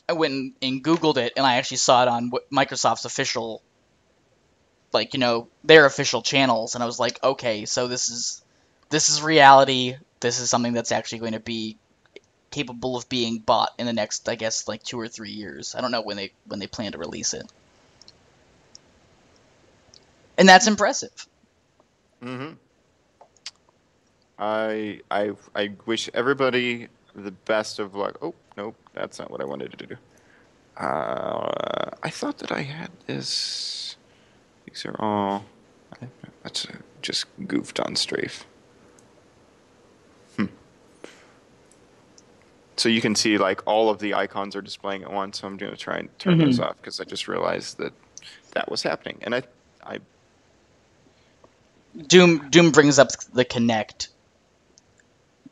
I went and Googled it, and I actually saw it on Microsoft's official, like their official channels, and I was like, okay, so this is reality. This is something that's actually going to be capable of being bought in the next, I guess, like 2 or 3 years. I don't know when they plan to release it, and that's impressive. hmm I wish everybody the best of luck. Oh, nope, that's not what I wanted to do. I thought that I had this. These are all. That's just goofed on strafe. Hmm. So you can see like all of the icons are displaying at once. So I'm going to try and turn those Hmm. off because I just realized that that was happening. And I Doom brings up the Kinect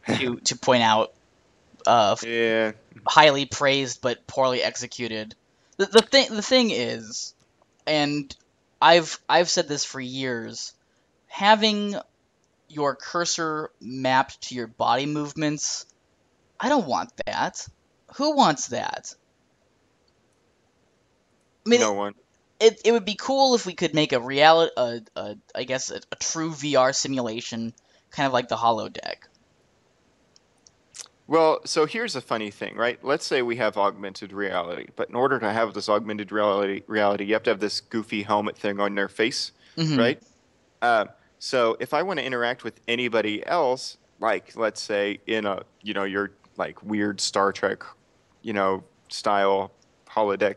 to point out yeah, highly praised but poorly executed. The thing is, and I've said this for years, having your cursor mapped to your body movements, I don't want that. Who wants that? I mean, no one. it would be cool if we could make a reality, I guess, a true VR simulation, kind of like the holodeck. Well, so here's a funny thing, right? Let's say we have augmented reality, but in order to have this augmented reality, you have to have this goofy helmet thing on their face, Hmm. right? Uh, so if I want to interact with anybody else, like let's say in a, you know, your like weird Star Trek, you know, style holodeck,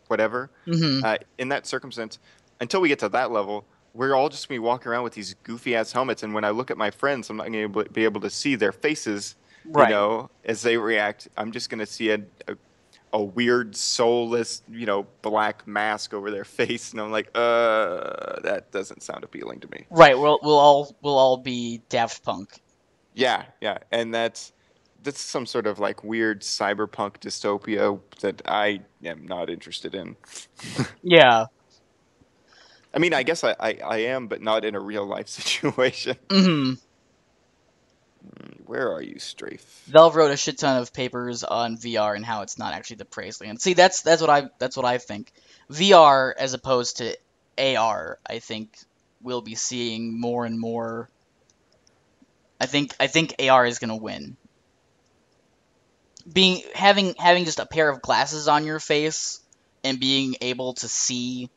whatever, Hmm. in that circumstance, until we get to that level, we're all just gonna be walking around with these goofy ass helmets, and when I look at my friends, I'm not gonna be able to see their faces Right. as they react. I'm just gonna see a weird soulless, black mask over their face, and I'm like, that doesn't sound appealing to me. Right. We'll all be Daft Punk. Yeah, yeah, and that's some sort of like weird cyberpunk dystopia that I am not interested in. Yeah. I mean, I guess I am, but not in a real life situation. Hmm. Where are you, Strafe? Valve wrote a shit ton of papers on VR and how it's not actually the praised land. See, that's what I think. VR as opposed to AR, I think we'll be seeing more and more. I think AR is gonna win. Being having just a pair of glasses on your face and being able to see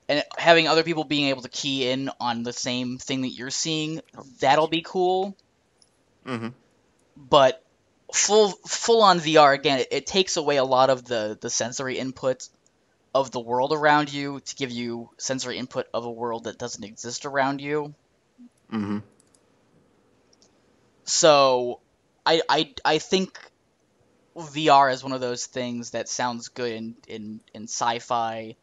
and having other people being able to key in on the same thing that you're seeing, that'll be cool. Hmm. But full on VR again, it takes away a lot of the sensory input of the world around you to give you sensory input of a world that doesn't exist around you. Hmm. So I think VR is one of those things that sounds good in sci-fi,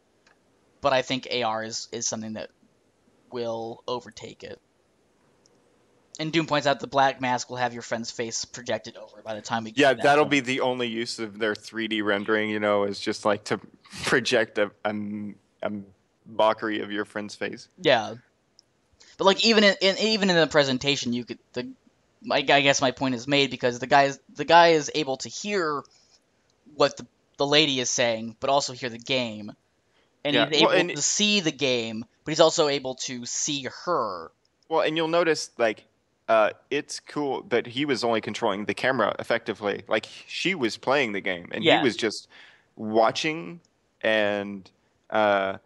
but I think AR is something that will overtake it. And Doom points out the black mask will have your friend's face projected over it by the time we get Yeah, to that that'll be point. the only use of their 3D rendering, is just like to project a mockery of your friend's face. Yeah, but like even in the presentation, you could I guess my point is made because the guy is able to hear what the lady is saying, but also hear the game, and Yeah, he's able to see the game, but he's also able to see her. and you'll notice like it's cool that he was only controlling the camera effectively. Like she was playing the game and he Yeah, was just watching and uh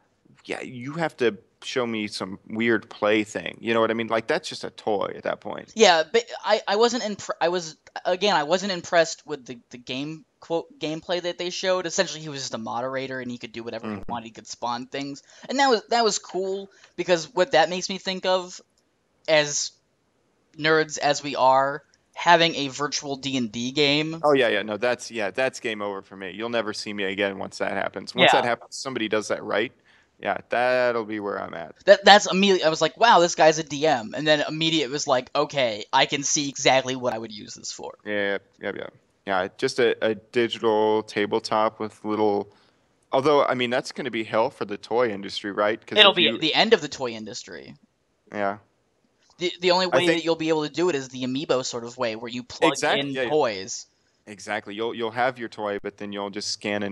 yeah, you have to show me some weird play thing. You know what I mean? Like that's just a toy at that point. yeah, but I wasn't I wasn't impressed with the game quote gameplay that they showed. Essentially, he was just a moderator and he could do whatever he Hmm. wanted. He could spawn things, and that was cool because what that makes me think of as nerds as we are, having a virtual D&D game. Oh yeah, no, that's game over for me. You'll never see me again once that happens. Once that Yeah. happens, somebody does that right. Yeah, that'll be where I'm at. That's immediately I was like, wow, this guy's a DM. And then immediately it was like, okay, I can see exactly what I would use this for. Yeah, yeah, yeah. Yeah, just a digital tabletop with little. Although, I mean, that's going to be hell for the toy industry, right? Because It'll if be you, the end of the toy industry. yeah, The only I way that think you'll be able to do it is the amiibo sort of way, where you plug exactly. in Yeah, yeah, toys. exactly. You'll have your toy, but then you'll just scan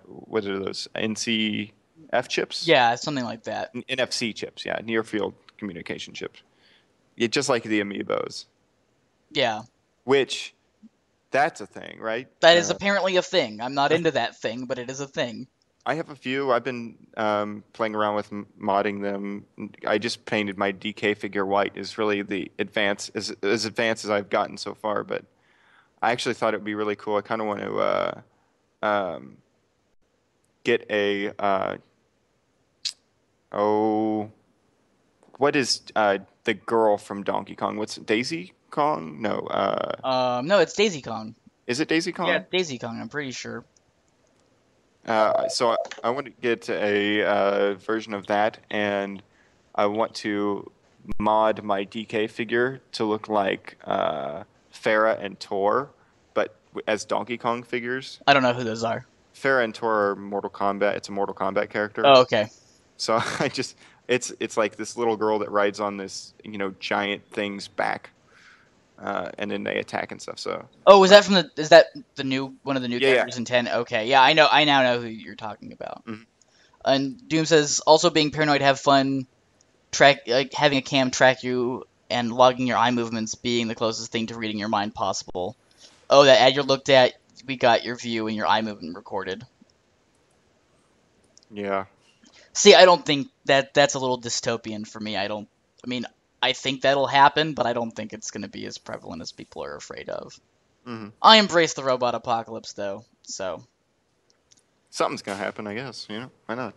what are those NCF chips? Yeah, something like that. NFC chips, yeah, near field communication chips. Yeah, just like the amiibos, Yeah, which that's a thing, right? that is apparently a thing. I'm not into that thing, but it is a thing. I have a few. I've been playing around with modding them. I just painted my DK figure white. Is really the as advanced as I've gotten so far. But I actually thought it would be really cool. I kind of want to um, get a oh, what is the girl from Donkey Kong? What's Daisy Kong? No, No, it's Daisy Kong. is it Daisy Yeah, Kong? it's Daisy Kong. I'm pretty sure. So I want to get a version of that, and I want to mod my DK figure to look like Farah and Tor, but as Donkey Kong figures. I don't know who those are. Farah and Tor are Mortal Kombat. It's a Mortal Kombat character. Oh, okay. So it's like this little girl that rides on this giant thing's back, and then they attack and stuff. So Oh, is that the new one of the new yeah, yeah. characters in 10? Okay, yeah, I now know who you're talking about. Mhm. And Doom says also being paranoid, have fun, having a cam track you and logging your eye movements being the closest thing to reading your mind possible. Oh, that ad you looked at, we got your view and your eye movement recorded. Yeah. See, I don't think that's a little dystopian for me. I mean, I think that'll happen, but I don't think it's going to be as prevalent as people are afraid of. Hmm. I embrace the robot apocalypse though, so. Something's gonna happen, I guess. Why not?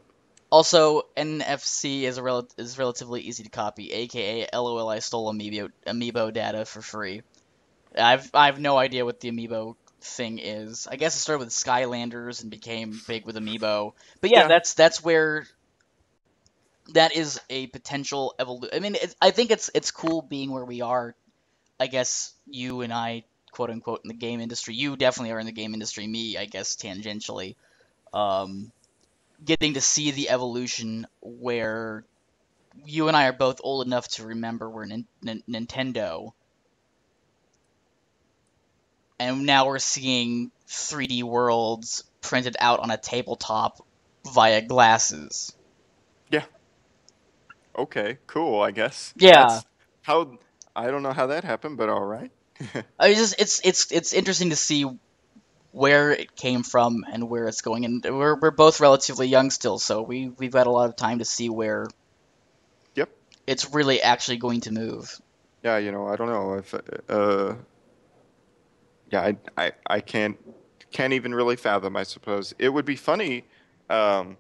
Also, NFC is relatively easy to copy, aka LOL I stole amiibo data for free. I have no idea what the amiibo thing is. I guess it started with Skylanders and became big with amiibo. But yeah, Yeah. that's where that is a potential evolution. I mean, I think it's cool being where we are. I guess you and I, quote unquote, in the game industry. You definitely are in the game industry. Me, I guess, tangentially. Um, Getting to see the evolution where you and I are both old enough to remember where Nintendo, and now we're seeing 3D worlds printed out on a tabletop via glasses. Yeah. Okay. Cool. I guess Yeah, that's how. I don't know how that happened, but all right. I just it's interesting to see where it came from and where it's going. And we're both relatively young still, so we've got a lot of time to see where Yep. it's really actually going to move. Yeah. I don't know if. Yeah. I can't even really fathom. I suppose it would be funny. Um,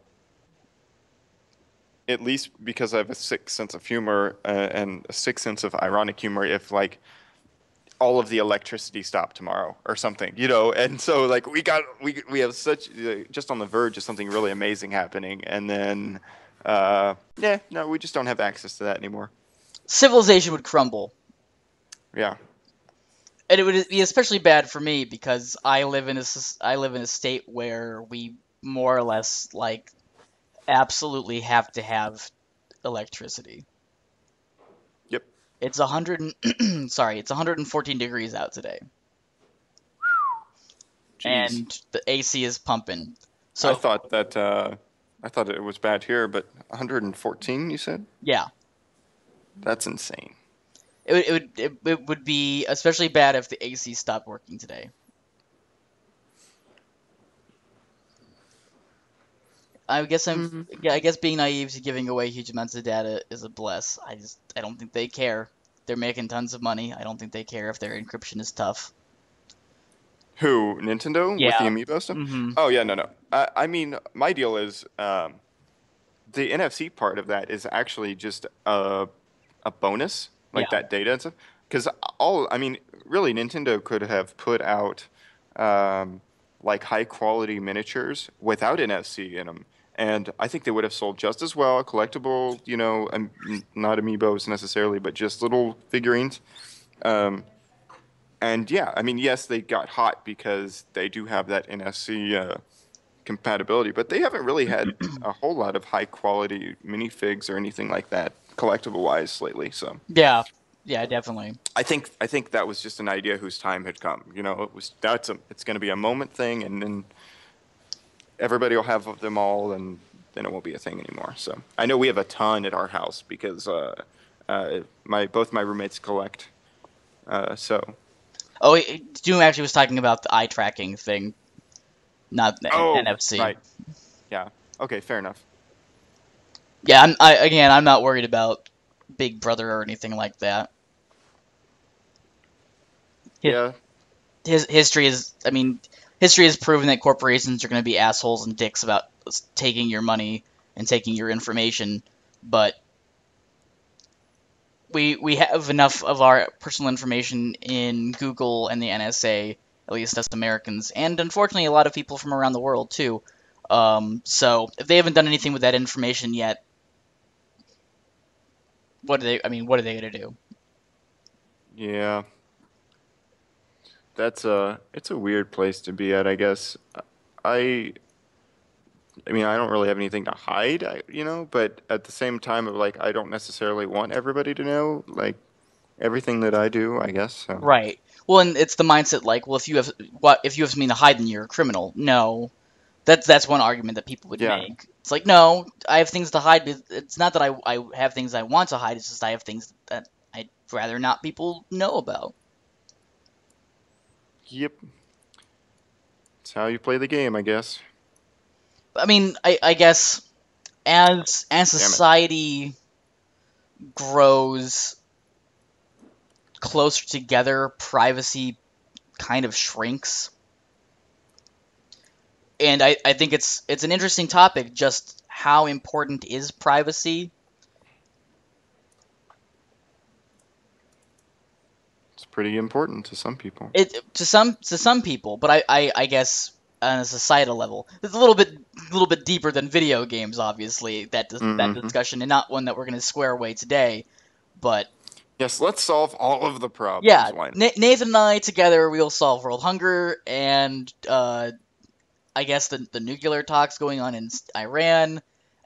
at least because I have a sick sense of humor and a sick sense of ironic humor, if like all of the electricity stopped tomorrow or something, and so like we have such just on the verge of something really amazing happening, and then yeah, no, we just don't have access to that anymore. Civilization would crumble. Yeah. And it would be especially bad for me because I live in a state where we more or less like absolutely have to have electricity. Yep. It's 100 sorry, it's 114 degrees out today, Jeez. and the AC is pumping. I So thought that I thought it was bad here, but 114, you said? yeah, That's insane. it would be especially bad if the AC stopped working today. I guess I'm Hmm. yeah, I guess being naive to giving away huge amounts of data is a bless. I don't think they care. They're making tons of money. I don't think they care if their encryption is tough. Who, Nintendo with the Yeah. amiibo stuff? Mm-hmm. Oh yeah, no, no. I mean, my deal is the NFC part of that is actually just a bonus, like Yeah. that data and stuff. Because I mean, really, Nintendo could have put out um, like high quality miniatures without NFC in them, and I think they would have sold just as well. Collectible, not amiibos necessarily, but just little figurines. Um, and yeah, I mean, yes, they got hot because they do have that NFC compatibility, but they haven't really had a whole lot of high quality minifigs or anything like that collectible wise lately. So Yeah. Yeah, definitely. I think that was just an idea whose time had come. It's going to be a moment thing, and then everybody will have them all, and then it won't be a thing anymore. So I know we have a ton at our house because my both my roommates collect. So Oh, Doom actually was talking about the eye tracking thing, not the oh NFC. right, yeah, okay, fair enough. Yeah, again, I'm not worried about Big Brother or anything like that. His, Yeah. his history is, I mean, history has proven that corporations are going to be assholes and dicks about taking your money and taking your information, but we have enough of our personal information in Google and the NSA, at least us Americans, and unfortunately a lot of people from around the world too. So if they haven't done anything with that information yet, what are they? I mean, what are they gonna do? Yeah. It's a weird place to be at, I guess. I I mean, I don't really have anything to hide, but at the same time of like I don't necessarily want everybody to know like everything that I do, I guess. So, Right. Well, and it's the mindset like, well, if you have something to hide, then you're a criminal. No, that's one argument that people would yeah. make. It's like, no, I have things to hide. But it's not that I have things I want to hide. It's just I have things that I'd rather not people know about. Yep. It's how you play the game, I guess. I mean, I guess as Damn it. society grows closer together, privacy kind of shrinks. And I think it's an interesting topic, just how important is privacy? pretty important to some people. It to some people, but I guess on a societal level, it's a little bit deeper than video games. Obviously, that Hmm. discussion, and not one that we're going to square away today. But Yes, let's solve all of the yeah, problems. Why not? Nathan and I together, we'll solve world hunger and I guess the nuclear talks going on in Iran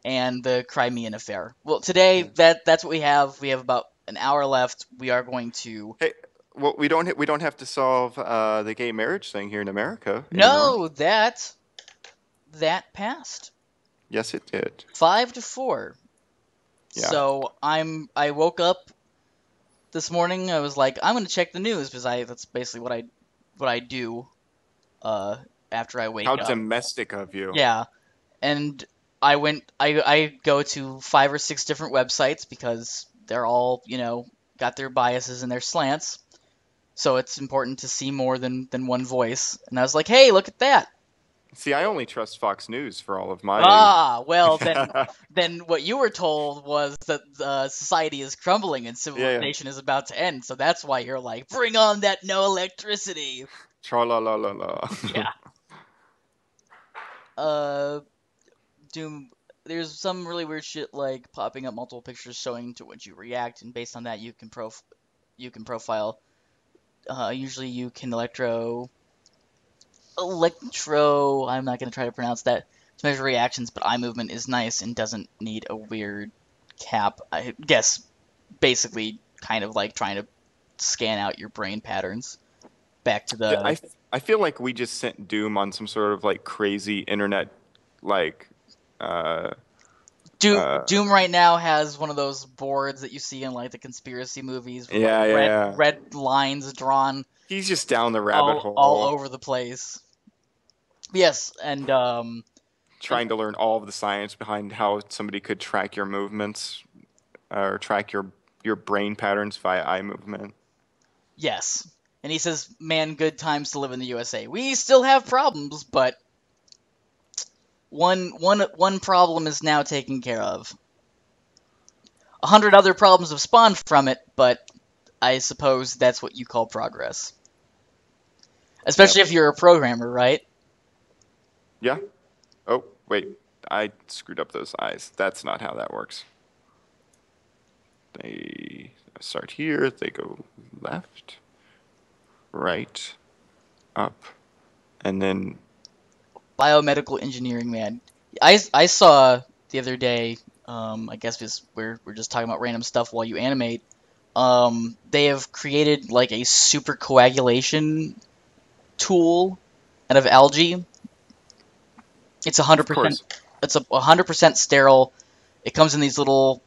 and the Crimean affair. Well, today Yeah. that's what we have. We have about an hour left. We are going to Hey, well, we don't have to solve the gay marriage thing here in America anymore. no that passed Yes, it did. 5-4. Yeah. So I woke up this morning. I was like, I'm gonna check the news because that's basically what I do uh after I wake How up. domestic of you. Yeah, and I go to 5 or 6 different websites because they're all got their biases and their slants. So it's important to see more than one voice. And I was like, hey, look at that. See, I only trust Fox News for all of my. Ah, well then what you were told was that society is crumbling and Yeah, yeah. civilization is about to end. So that's why you're like, bring on that no electricity. Tra la la la la. Yeah. Uh, Doom. There's some really weird shit like popping up multiple pictures showing to what you react, and based on that you can profile. Usually you can electro. I'm not gonna try to pronounce that to measure reactions, but eye movement is nice and doesn't need a weird cap. I guess basically kind of like trying to scan out your brain patterns. Back to Yeah, the I feel like we just sent Doom on some sort of like crazy internet like uh Doom. uh Doom right now has one of those boards that you see in like the conspiracy movies with like yeah, yeah, yeah. red lines drawn He's just down the rabbit all hole over the place. Yes, and trying to learn all of the science behind how somebody could track your movements or track your brain patterns via eye movement. yes, and he says, "Man, good times to live in the USA. We still have problems, but one problem is now taken care of. 100 other problems have spawned from it, but I suppose that's what you call progress. Yep. Especially if you're a programmer, right? Yeah. Oh, wait. I screwed up those eyes. That's not how that works. They start here, they go left, right, up, and then Biomedical engineering, man. I saw the other day. I guess because we're just talking about random stuff while you animate. They have created like a super coagulation tool out of algae. It's of 100%. course. It's a 100% sterile. It comes in these little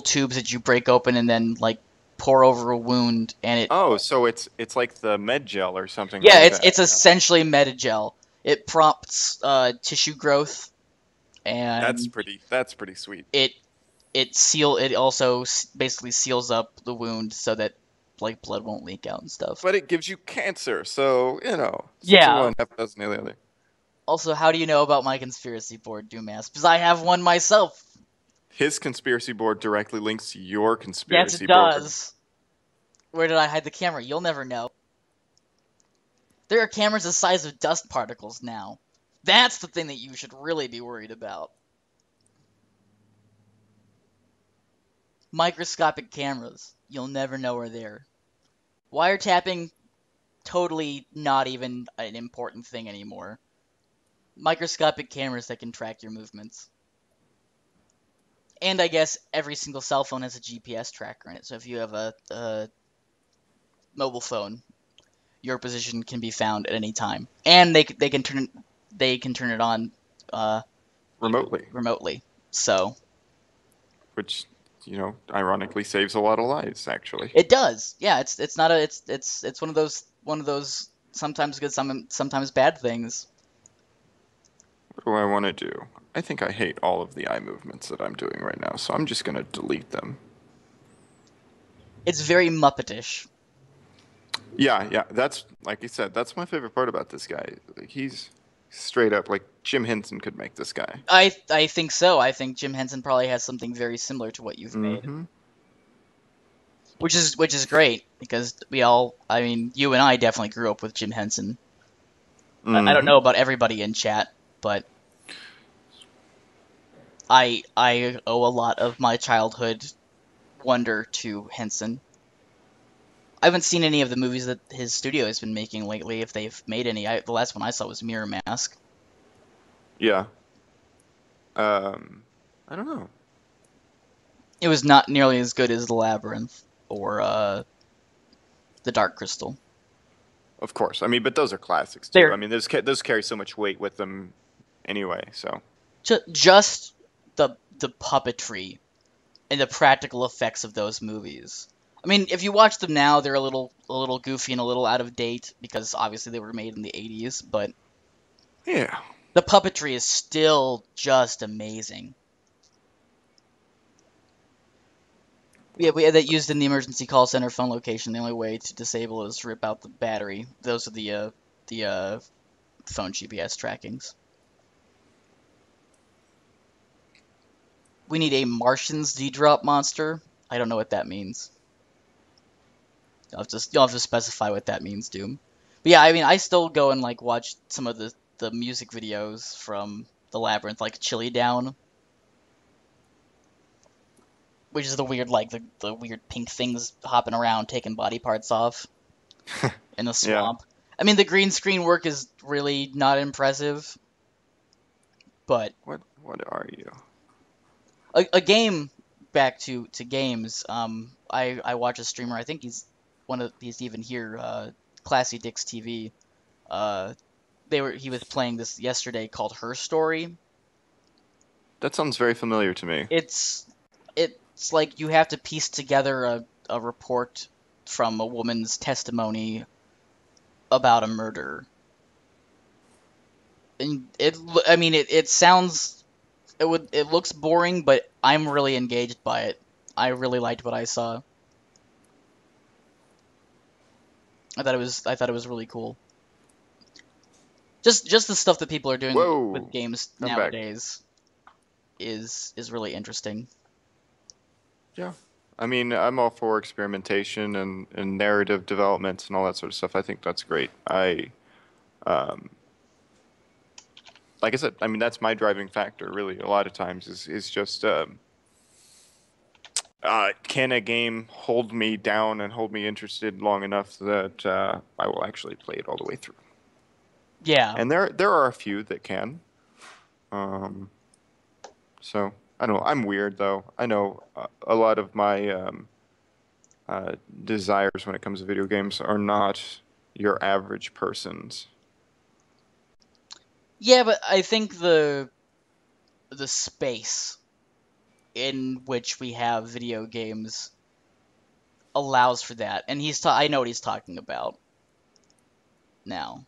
tubes that you break open and then like pour over a wound, and Oh, so it's like the med gel or something yeah, like it's that. Yeah. essentially Metagel. It prompts tissue growth, That's and pretty sweet. it it also basically seals up the wound so that like blood won't leak out and stuff. But it gives you cancer, so, 6 of Yeah. one, half a dozen of the other. Also, how do you know about my conspiracy board, Doomass? Because I have one myself. His conspiracy board directly links to your Yes, it conspiracy board. does. Where did I hide the camera? You'll never know. There are cameras the size of dust particles now. That's the thing that you should really be worried about. Microscopic cameras. You'll never know are there. Wiretapping, totally not even an important thing anymore. Microscopic cameras that can track your movements. And I guess every single cell phone has a GPS tracker in it. So if you have a mobile phone, your position can be found at any time, and they can turn it on uh, Remotely, remotely. So which, ironically saves a lot of lives, actually. it does. Yeah, it's not a it's one of those sometimes good, sometimes bad things. What do I want to do? I think I hate all of the eye movements that I'm doing right now, so I'm just going to delete them. It's very Muppetish. Yeah, yeah, that's, like I said, that's my favorite part about this guy. Like, he's straight up, like, Jim Henson could make this guy. I think so. I think Jim Henson probably has something very similar to what you've made. Mm-hmm. which is great because we all, I mean, you and I definitely grew up with Jim Henson. I don't Hmm. know about everybody in chat, but I owe a lot of my childhood wonder to Henson. I haven't seen any of the movies that his studio has been making lately, if they've made any. The last one I saw was Mirror Mask. Yeah. Um, I don't know. It was not nearly as good as The Labyrinth or The Dark Crystal. Of course. I mean, but those are classics too. I They're mean, those carry so much weight with them anyway. So just the puppetry and the practical effects of those movies. I mean, if you watch them now, they're a little goofy and a little out of date because obviously they were made in the 80s, but yeah. the puppetry is still just amazing. Yeah, we had that used in the emergency call center phone location. The only way to disable it is to rip out the battery. Those are the phone GPS trackings. We need a Martians D-drop monster. I don't know what that means. You'll have to specify what that means, Doom. But yeah, I mean, I still go and like watch some of the music videos from the Labyrinth, like Chili Down, which is the weird like the weird pink things hopping around taking body parts off in the Yeah. swamp. I mean, the green screen work is really not impressive, but What are you? a game, back to games. I watch a streamer. I think he's even here. Classy Dix TV. Uh, he was playing this yesterday called Her Story. That sounds very familiar to me. It's it's like you have to piece together a report from a woman's testimony about a murder. And I mean, it sounds, it looks boring, but I'm really engaged by it. I really liked what I saw. I thought it was really cool. Just the stuff that people are doing with Whoa. games I'm back. nowadays is really interesting. Yeah. I mean, I'm all for experimentation and narrative development and all that sort of stuff. I think that's great. Um, like I said, I mean, that's my driving factor, really, a lot of times is just, can a game hold me down and hold me interested long enough that I will actually play it all the way through? Yeah. And there are a few that can. Um, so I don't know. I'm weird though. I know a lot of my uh, desires when it comes to video games are not your average person's. Yeah, but I think the space in which we have video games allows for that, and I know what he's talking about now.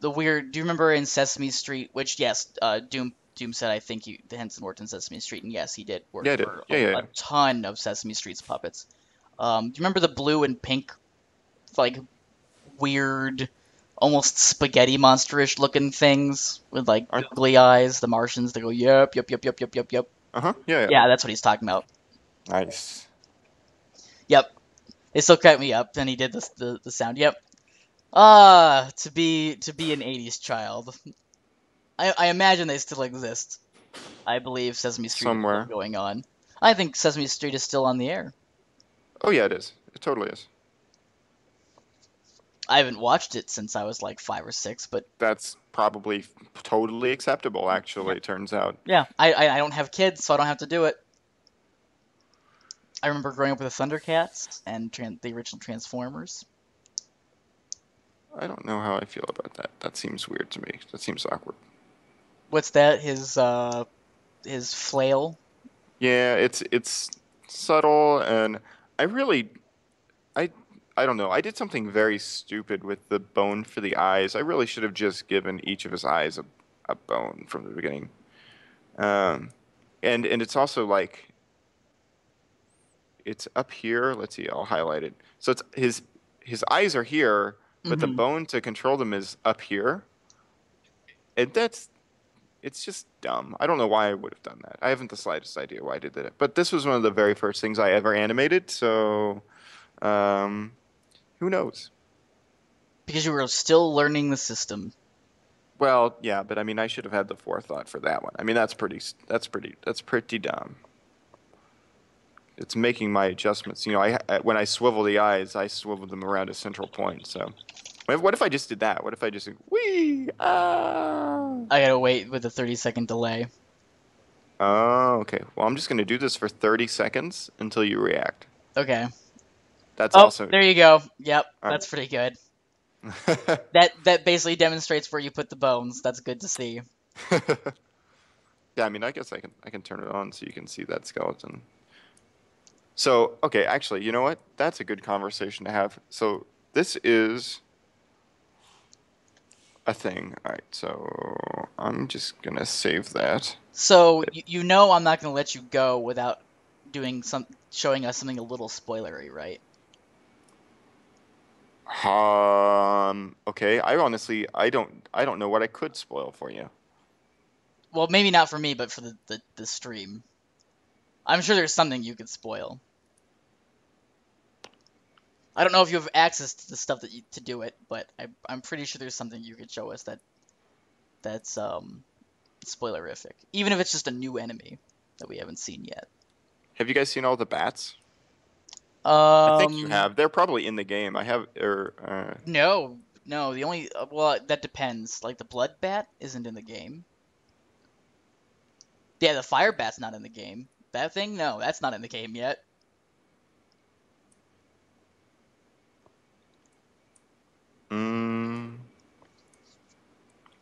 The weird. Do you remember in Sesame Street? Which yes, Doom said I think the Henson worked in Sesame Street, and yes, he did work Yeah, I did. for Yeah, yeah, a yeah. ton of Sesame Street's puppets. Do you remember the blue and pink, like weird, almost spaghetti monsterish looking things with like Aren't, googly eyes? The Martians. They go yep, yep, yep, yep, yep, yep, yep. uh-huh. Yeah, yeah. Yeah, that's what he's talking about. Nice. Yep. It still cracked me up, and he did the sound. Yep. Ah, to be an '80s child. I imagine they still exist. I believe Sesame Street is still Somewhere. going on. I think Sesame Street is still on the air. Oh yeah, it is. It totally is. I haven't watched it since I was like 5 or 6, but That's probably totally acceptable, yeah, actually, it turns out. yeah. I don't have kids, so I don't have to do it. I remember growing up with the Thundercats and the original Transformers. I don't know how I feel about that. That seems weird to me. That seems awkward. What's that? His flail. Yeah, it's subtle and I really I I don't know. I did something very stupid with the bone for the eyes. I really should have just given each of his eyes a bone from the beginning. Um, and it's also like it's up here. Let's see, I'll highlight it. So it's his eyes are here, but the Hmm. bone to control them is up here. And that's It's just dumb. I don't know why I would have done that. I haven't the slightest idea why I did it. But this was one of the very first things I ever animated, so um, who knows? Because you were still learning the system. Well, yeah, but I mean, I should have had the forethought for that one. I mean, that's pretty dumb. It's making my adjustments. You know, when I swivel the eyes, I swivel them around a central point. So, what if I just did that? What if I just wee ah? I gotta wait with a 30-second delay. Oh, okay. Well, I'm just gonna do this for 30 seconds until you react. Okay. That's Oh, also there you go. Yep, all that's pretty good. right. That basically demonstrates where you put the bones. That's good to see. Yeah, I mean, I guess I can turn it on so you can see that skeleton. So, okay, actually, you know what? That's a good conversation to have. So, this is a thing. All right, so I'm just gonna save that. So you know I'm not gonna let you go without showing us something a little spoilery, right? Okay. I don't know what I could spoil for you. Well, maybe not for me, but for the stream. I'm sure there's something you could spoil. I don't know if you have access to the stuff to do it, but I'm pretty sure there's something you could show us that's spoilerific, even if it's just a new enemy that we haven't seen yet. Have you guys seen all the bats? I think you Um, have. They're probably in the game. I have, or no, no. The only well, that depends. Like the blood bat isn't in the game. Yeah, the fire bat's not in the game. That thing, no, that's not in the game yet. mm,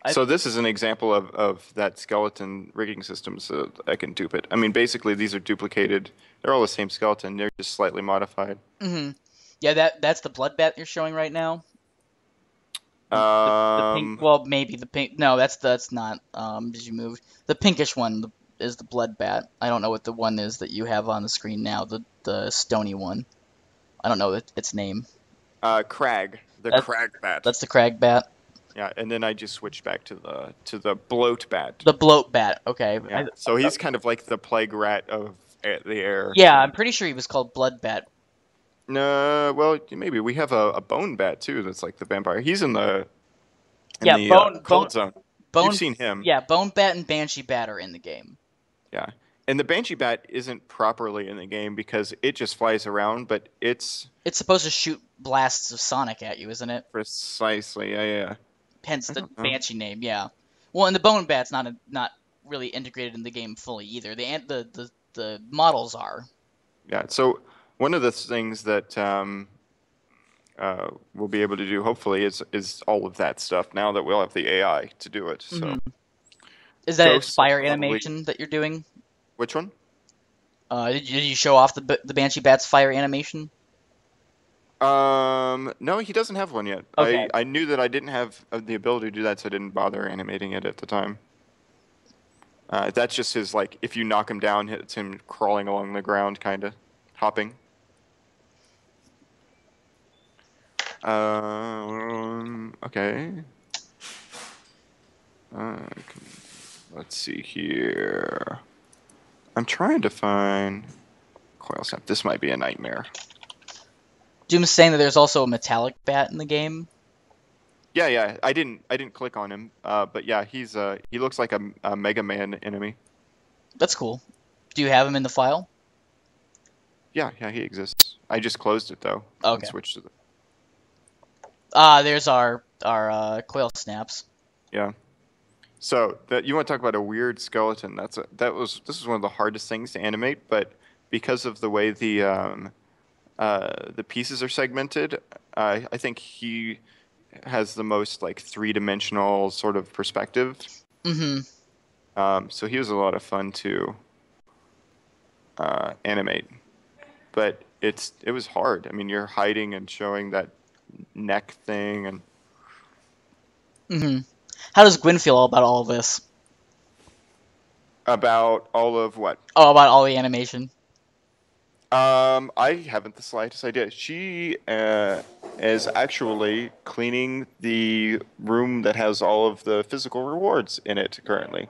I so this is an example of that skeleton rigging system so I can dupe it. I mean, basically these are duplicated. They're all the same skeleton. They're just slightly modified. hmm Yeah, that's the blood bat you're showing right now. The pink, Um, well, maybe the pink. No, that's not. Did you move? The pinkish one is the blood bat. I don't know what the one is that you have on the screen now. The stony one. I don't know its name. Crag, the That crag bat. that's the crag bat. Yeah, and then I just switched back to the bloat bat. The bloat bat. Okay. Yeah, so he's kind of like the plague rat of the air. Yeah, So I'm pretty sure he was called blood bat. no, well maybe we have a bone bat too. That's like the vampire. He's in Yeah, the cold zone. You've bone. seen him. Yeah, bone bat and banshee bat are in the game. Yeah. And the Banshee Bat isn't properly in the game because it just flies around, but it's It's supposed to shoot blasts of Sonic at you, isn't it? precisely, yeah, yeah. Hence I the don't know. Banshee name. Yeah. Well, and the Bone Bat's not really integrated in the game fully either. The models are. Yeah, so one of the things that we'll be able to do, hopefully, is all of that stuff now that we'll have the AI to do it. So hmm Is that its ghosts will fire probably. animation that you're doing? Which one? Did you show off the Banshee Bat's fire animation? No, he doesn't have one yet. Okay. I knew that I didn't have the ability to do that, so I didn't bother animating it at the time. That's just his like if you knock him down, it's him crawling along the ground, kind of hopping. Okay. Uh, let's see here. I'm trying to find coil snap. This might be a nightmare. Doom's saying that there's also a metallic bat in the game. Yeah, yeah. I didn't click on him. But yeah, he looks like a Mega Man enemy. That's cool. Do you have him in the file? Yeah, yeah, he exists. I just closed it though and Okay. switched to the. There's our coil snaps. Yeah. So that you want to talk about a weird skeleton? This is one of the hardest things to animate, but because of the way the pieces are segmented, I think he has the most like three-dimensional sort of perspective. hmm So he was a lot of fun to animate, but it was hard. I mean, you're hiding and showing that neck thing, and hmm How does Gwyn feel about all of this? about all of what? Oh, about all the animation. I haven't the slightest idea. She is actually cleaning the room that has all of the physical rewards in it currently.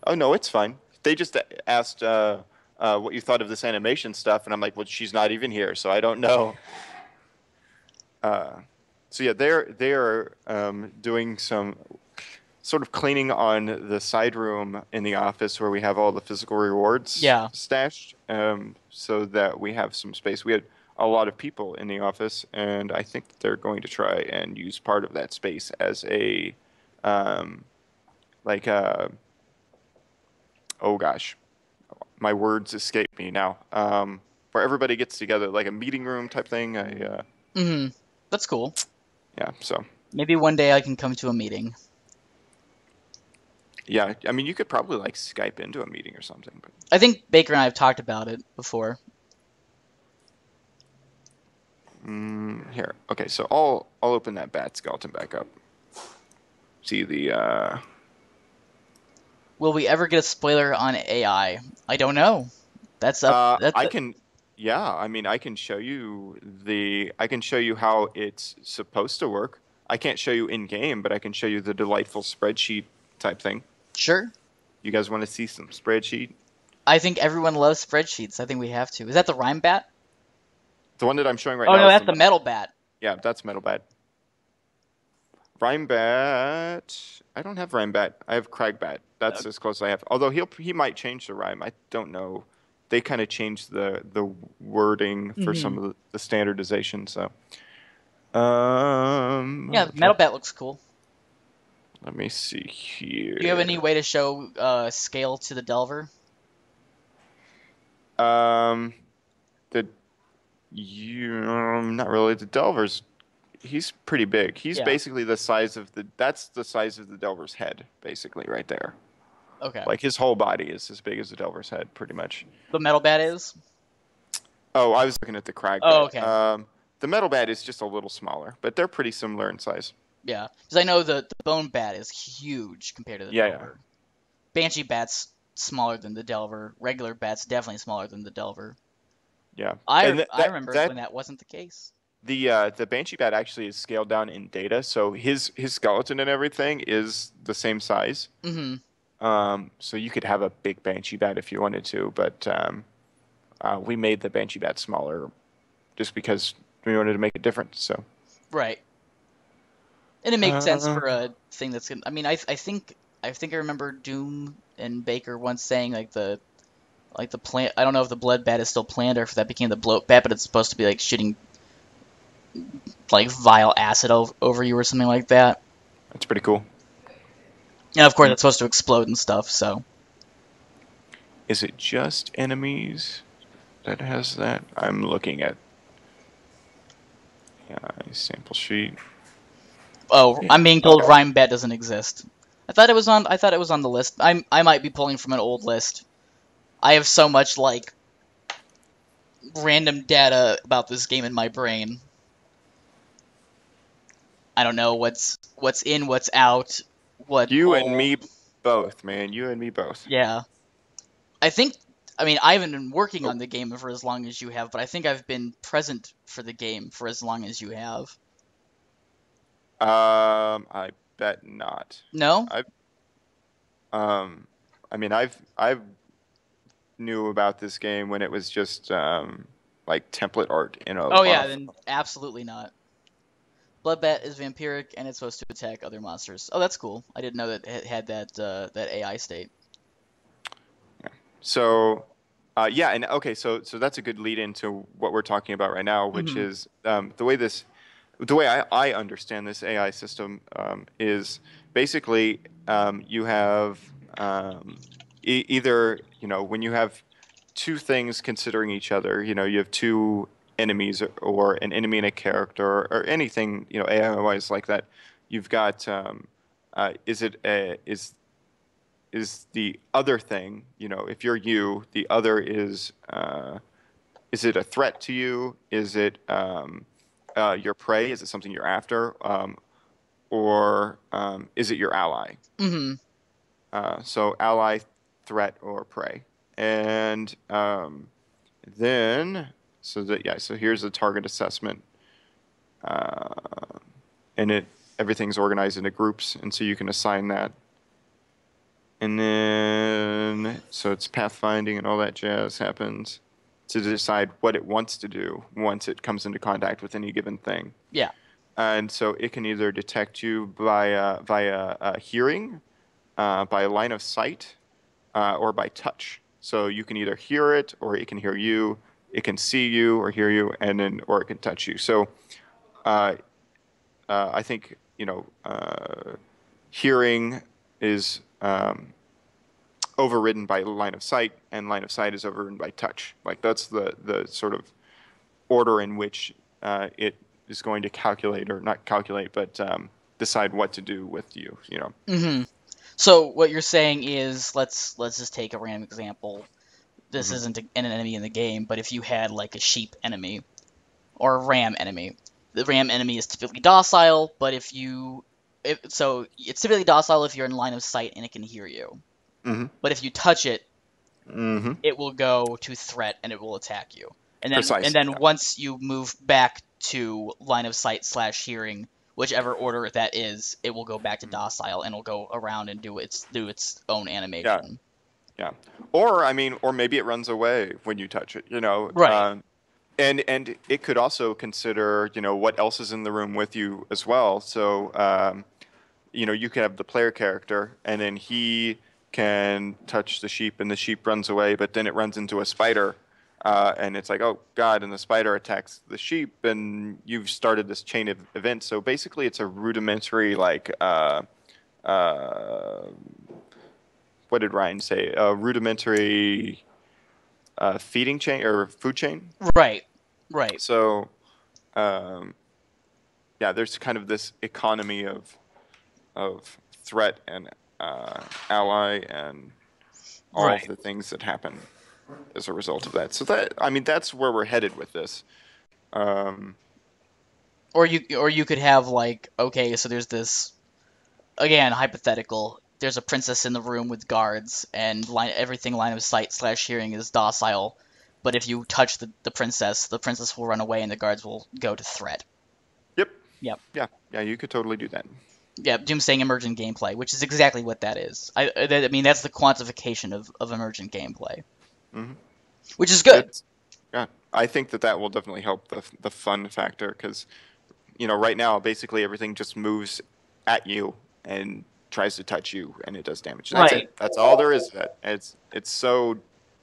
Oh no, it's fine. They just asked what you thought of this animation stuff, and I'm like, well, she's not even here, so I don't know. Uh, so yeah, they are doing some sort of cleaning on the side room in the office where we have all the physical rewards Yeah. stashed, so that we have some space. We had a lot of people in the office, and I think they're going to try and use part of that space as a, um, like a, oh gosh, my words escape me now. Where everybody gets together, like a meeting room type thing. Hmm. That's cool. Yeah, so Maybe one day I can come to a meeting. yeah, I mean, you could probably like Skype into a meeting or something, but I think Baker and I have talked about it before. here, okay, so I'll open that bat skeleton back up. See the Will we ever get a spoiler on AI? I don't know. That's up. That's I can, yeah, I mean, I can show you how it's supposed to work. I can't show you in game, but I can show you the delightful spreadsheet type thing. sure. You guys want to see some spreadsheet? I think everyone loves spreadsheets. I think we have to. Is that the rhyme bat? The one that I'm showing right Oh now no, is that's the the metal. metal bat. Yeah, that's metal bat. Rhymebat. I don't have Rhymebat. I have Cragbat. Uh, That's as close as I have. Although he might change the rhyme. I don't know. They kind of changed the wording for hmm some of the standardization. So, Yeah, okay. metal bat looks cool. Let me see Do you have any here. way to show scale to the Delver? Um, the not really. The Delver's he's pretty big. He's Yeah. basically the size of the that's the size of the Delver's head, basically, right there. Okay. Like his whole body is as big as the Delver's head, pretty much. The metal bat is. Oh, I was looking at the crag Oh, bat. okay. The metal bat is just a little smaller, but they're pretty similar in size. Yeah, because I know the bone bat is huge compared to the Yeah, yeah, Delver. Banshee bat's smaller than the Delver. Regular bat's definitely smaller than the Delver. yeah. I And that I that, remember that when that wasn't the case. the Banshee bat actually is scaled down in data, so his skeleton and everything is the same size. Hmm. So you could have a big Banshee bat if you wanted to, but we made the Banshee bat smaller just because we wanted to make it different. So, Right. And it makes sense uh, for a thing that's gonna. I mean, I think I remember Doom and Baker once saying like the plant. I don't know if the blood bat is still planned or if that became the bloat bat, but it's supposed to be like shooting like vile acid over you or something like that. that's pretty cool. And of course, Mm, it's supposed to explode and stuff. So Is it just enemies that has that? I'm looking at sample sheet. oh, Yeah. I'm being told Okay. Rhyme Bet doesn't exist. I thought it was on the list. I might be pulling from an old list. I have so much like random data about this game in my brain. I don't know what's in, what's out, what You and old. me both, man. You and me both. Yeah. I think I mean I haven't been working Oh, on the game for as long as you have, but I think I've been present for the game for as long as you have. I bet not. No? I um, I mean, I've knew about this game when it was just like template art in a Oh on yeah, a. then absolutely not. Bloodbat is vampiric and it's supposed to attack other monsters. Oh, that's cool. I didn't know that it had that AI state. So, yeah, and okay, so that's a good lead into what we're talking about right now, which Hmm. is the way I understand this AI system is basically you have either when you have two things considering each other, you have two enemies or an enemy and a character or anything AI wise like that. You've got is the other thing, if you're you, the other is it a threat to you? Is it your prey? Is it something you're after? Or is it your ally? Hmm. So ally, threat, or prey. And then, so here's the target assessment. Uh, and everything's organized into groups, and so you can assign that. And then So it's pathfinding and all that jazz happens to decide what it wants to do once it comes into contact with any given thing. Yeah. And so it can either detect you via hearing, by line of sight, or by touch. So you can either hear it, or it can hear you. It can see you or hear you, and then or it can touch you. So uh, I think hearing is overridden by line of sight, and line of sight is overridden by touch. Like that's the sort of order in which it is going to calculate, or not calculate, but decide what to do with you. Hmm. So what you're saying is, let's just take a random example. This Hmm. isn't an enemy in the game, but if you had like a sheep enemy or a ram enemy, the ram enemy is typically docile, but so it's typically docile if you're in line of sight and it can hear you. Hmm. But if you touch it, Hmm. it will go to threat and it will attack you. And Precisely. then once you move back to line of sight slash hearing, whichever order that is, it will go back to Yeah. docile and will go around and do its own Yeah. animation. Yeah. Or I mean, or maybe it runs away when you touch it. Right. And it could also consider what else is in the room with you as well. So you could have the player character, and then he can touch the sheep, and the sheep runs away, but then it runs into a spider, and it's like, oh God, and the spider attacks the sheep, and you've started this chain of events. So basically, it's a rudimentary uh, what did Ryan say? A rudimentary feeding chain or food chain. Right. Right. So um, yeah, there's kind of this economy of threat and ally and all of Right. the things that happen as a result of that. So that I mean that's where we're headed with this. Um, Or you could have like, okay, so there's this, again, hypothetical. There's a princess in the room with guards, and everything line of sight slash hearing is docile. But if you touch the princess will run away, and the guards will go to threat. yep. Yep. Yeah. Yeah. You could totally do that. Yeah, Doomsaying emergent gameplay, which is exactly what that is. I mean, that's the quantification of emergent gameplay, Hmm. which is good. It's yeah. I think that will definitely help the fun factor because right now basically everything just moves at you and tries to touch you and it does damage. That's Right. it. That's all there is to it. It's so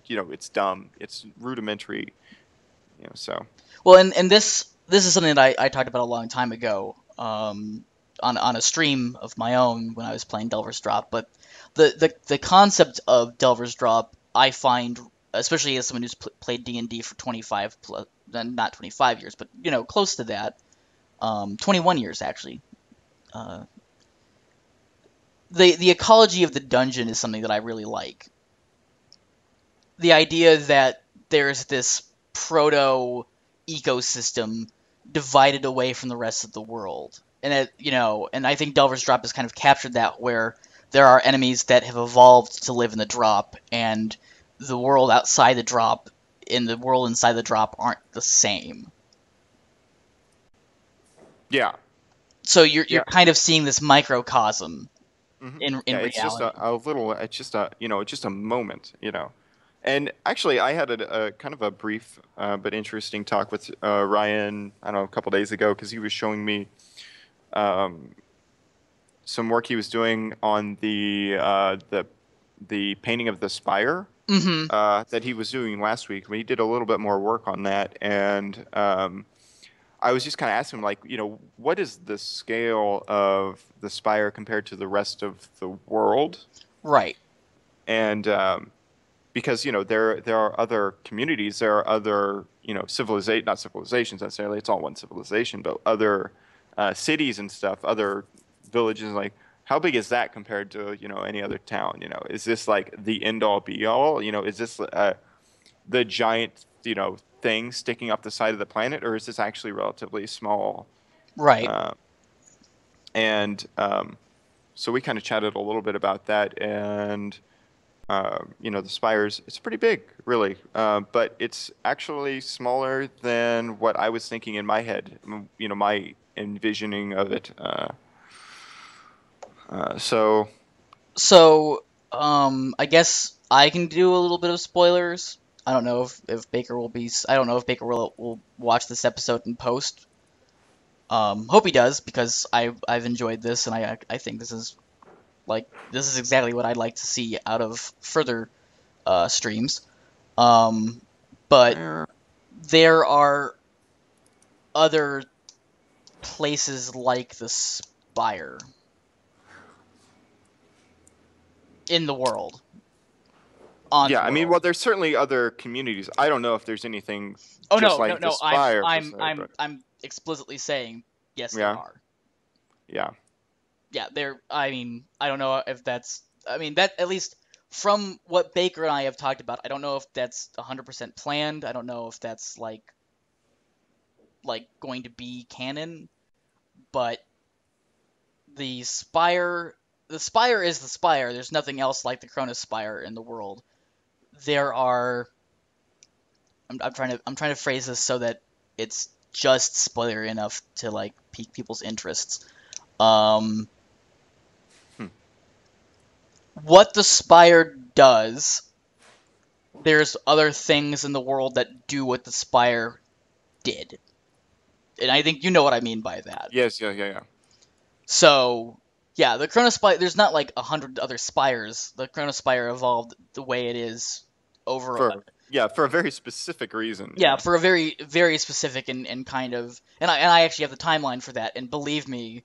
it's dumb. It's rudimentary. So Well, and this is something that I talked about a long time ago, on a stream of my own when I was playing Delver's Drop. But the concept of Delver's Drop, I find, especially as someone who's played D&D for 25 plus, not 25 years, but close to that, 21 years actually. Uh, the ecology of the dungeon is something that I really like. The idea that there's this proto ecosystem divided away from the rest of the world. And and I think Delver's Drop has kind of captured that, where there are enemies that have evolved to live in the drop, and the world outside the drop and the world inside the drop aren't the same. yeah, So you're yeah. kind of seeing this microcosm in Yeah, it's just reality. a little. It's just just a moment. And actually, I had a kind of a brief but interesting talk with Ryan. I don't know, a couple days ago because he was showing me um, some work he was doing on the painting of the spire Hmm. that he was doing last week. We did a little bit more work on that, and I was just kind of asking him, like, what is the scale of the spire compared to the rest of the world? Right. And because there are other communities, there are other civilization, not civilizations necessarily. It's all one civilization, but other cities and stuff, other villages. Like, how big is that compared to any other town? Is this like the end all be all? Is this the giant thing sticking up the side of the planet, or is this actually relatively small? Right. Uh, and so we kind of chatted a little bit about that, and the spires, it's pretty big, really, but it's actually smaller than what I was thinking in my head. My envisioning of it. So So, I guess I can do a little bit of spoilers. I don't know if Baker will be. I don't know if Baker will watch this episode in post. Hope he does because I've enjoyed this and I think this is exactly what I'd like to see out of further streams. Um, but Eh, there are other places like the Spire in the world on Yeah, the I mean, world. well, there's certainly other communities. I don't know if there's anything Oh just no, no, like the no. Spire per se, but I'm explicitly saying yes, there yeah, are. yeah. Yeah, there. I mean, I don't know if that's. I mean, that at least from what Baker and I have talked about, I don't know if that's 100% planned. I don't know if that's going to be canon, but the Spire, the Spire is the Spire. There's nothing else like the Cronus Spire in the world. There are. I'm trying to phrase this so that it's just spoiler enough to like pique people's interests. Um, Hmm. what the Spire does, there's other things in the world that do what the Spire did. And I think you know what I mean by that. Yes, yeah, yeah, yeah. So, yeah, the Chrono Spire, there's not like 100 other spires. The Chrono Spire evolved the way it is over, For a very specific reason. yeah, for a very, very specific and kind of, and I actually have the timeline for that. And believe me,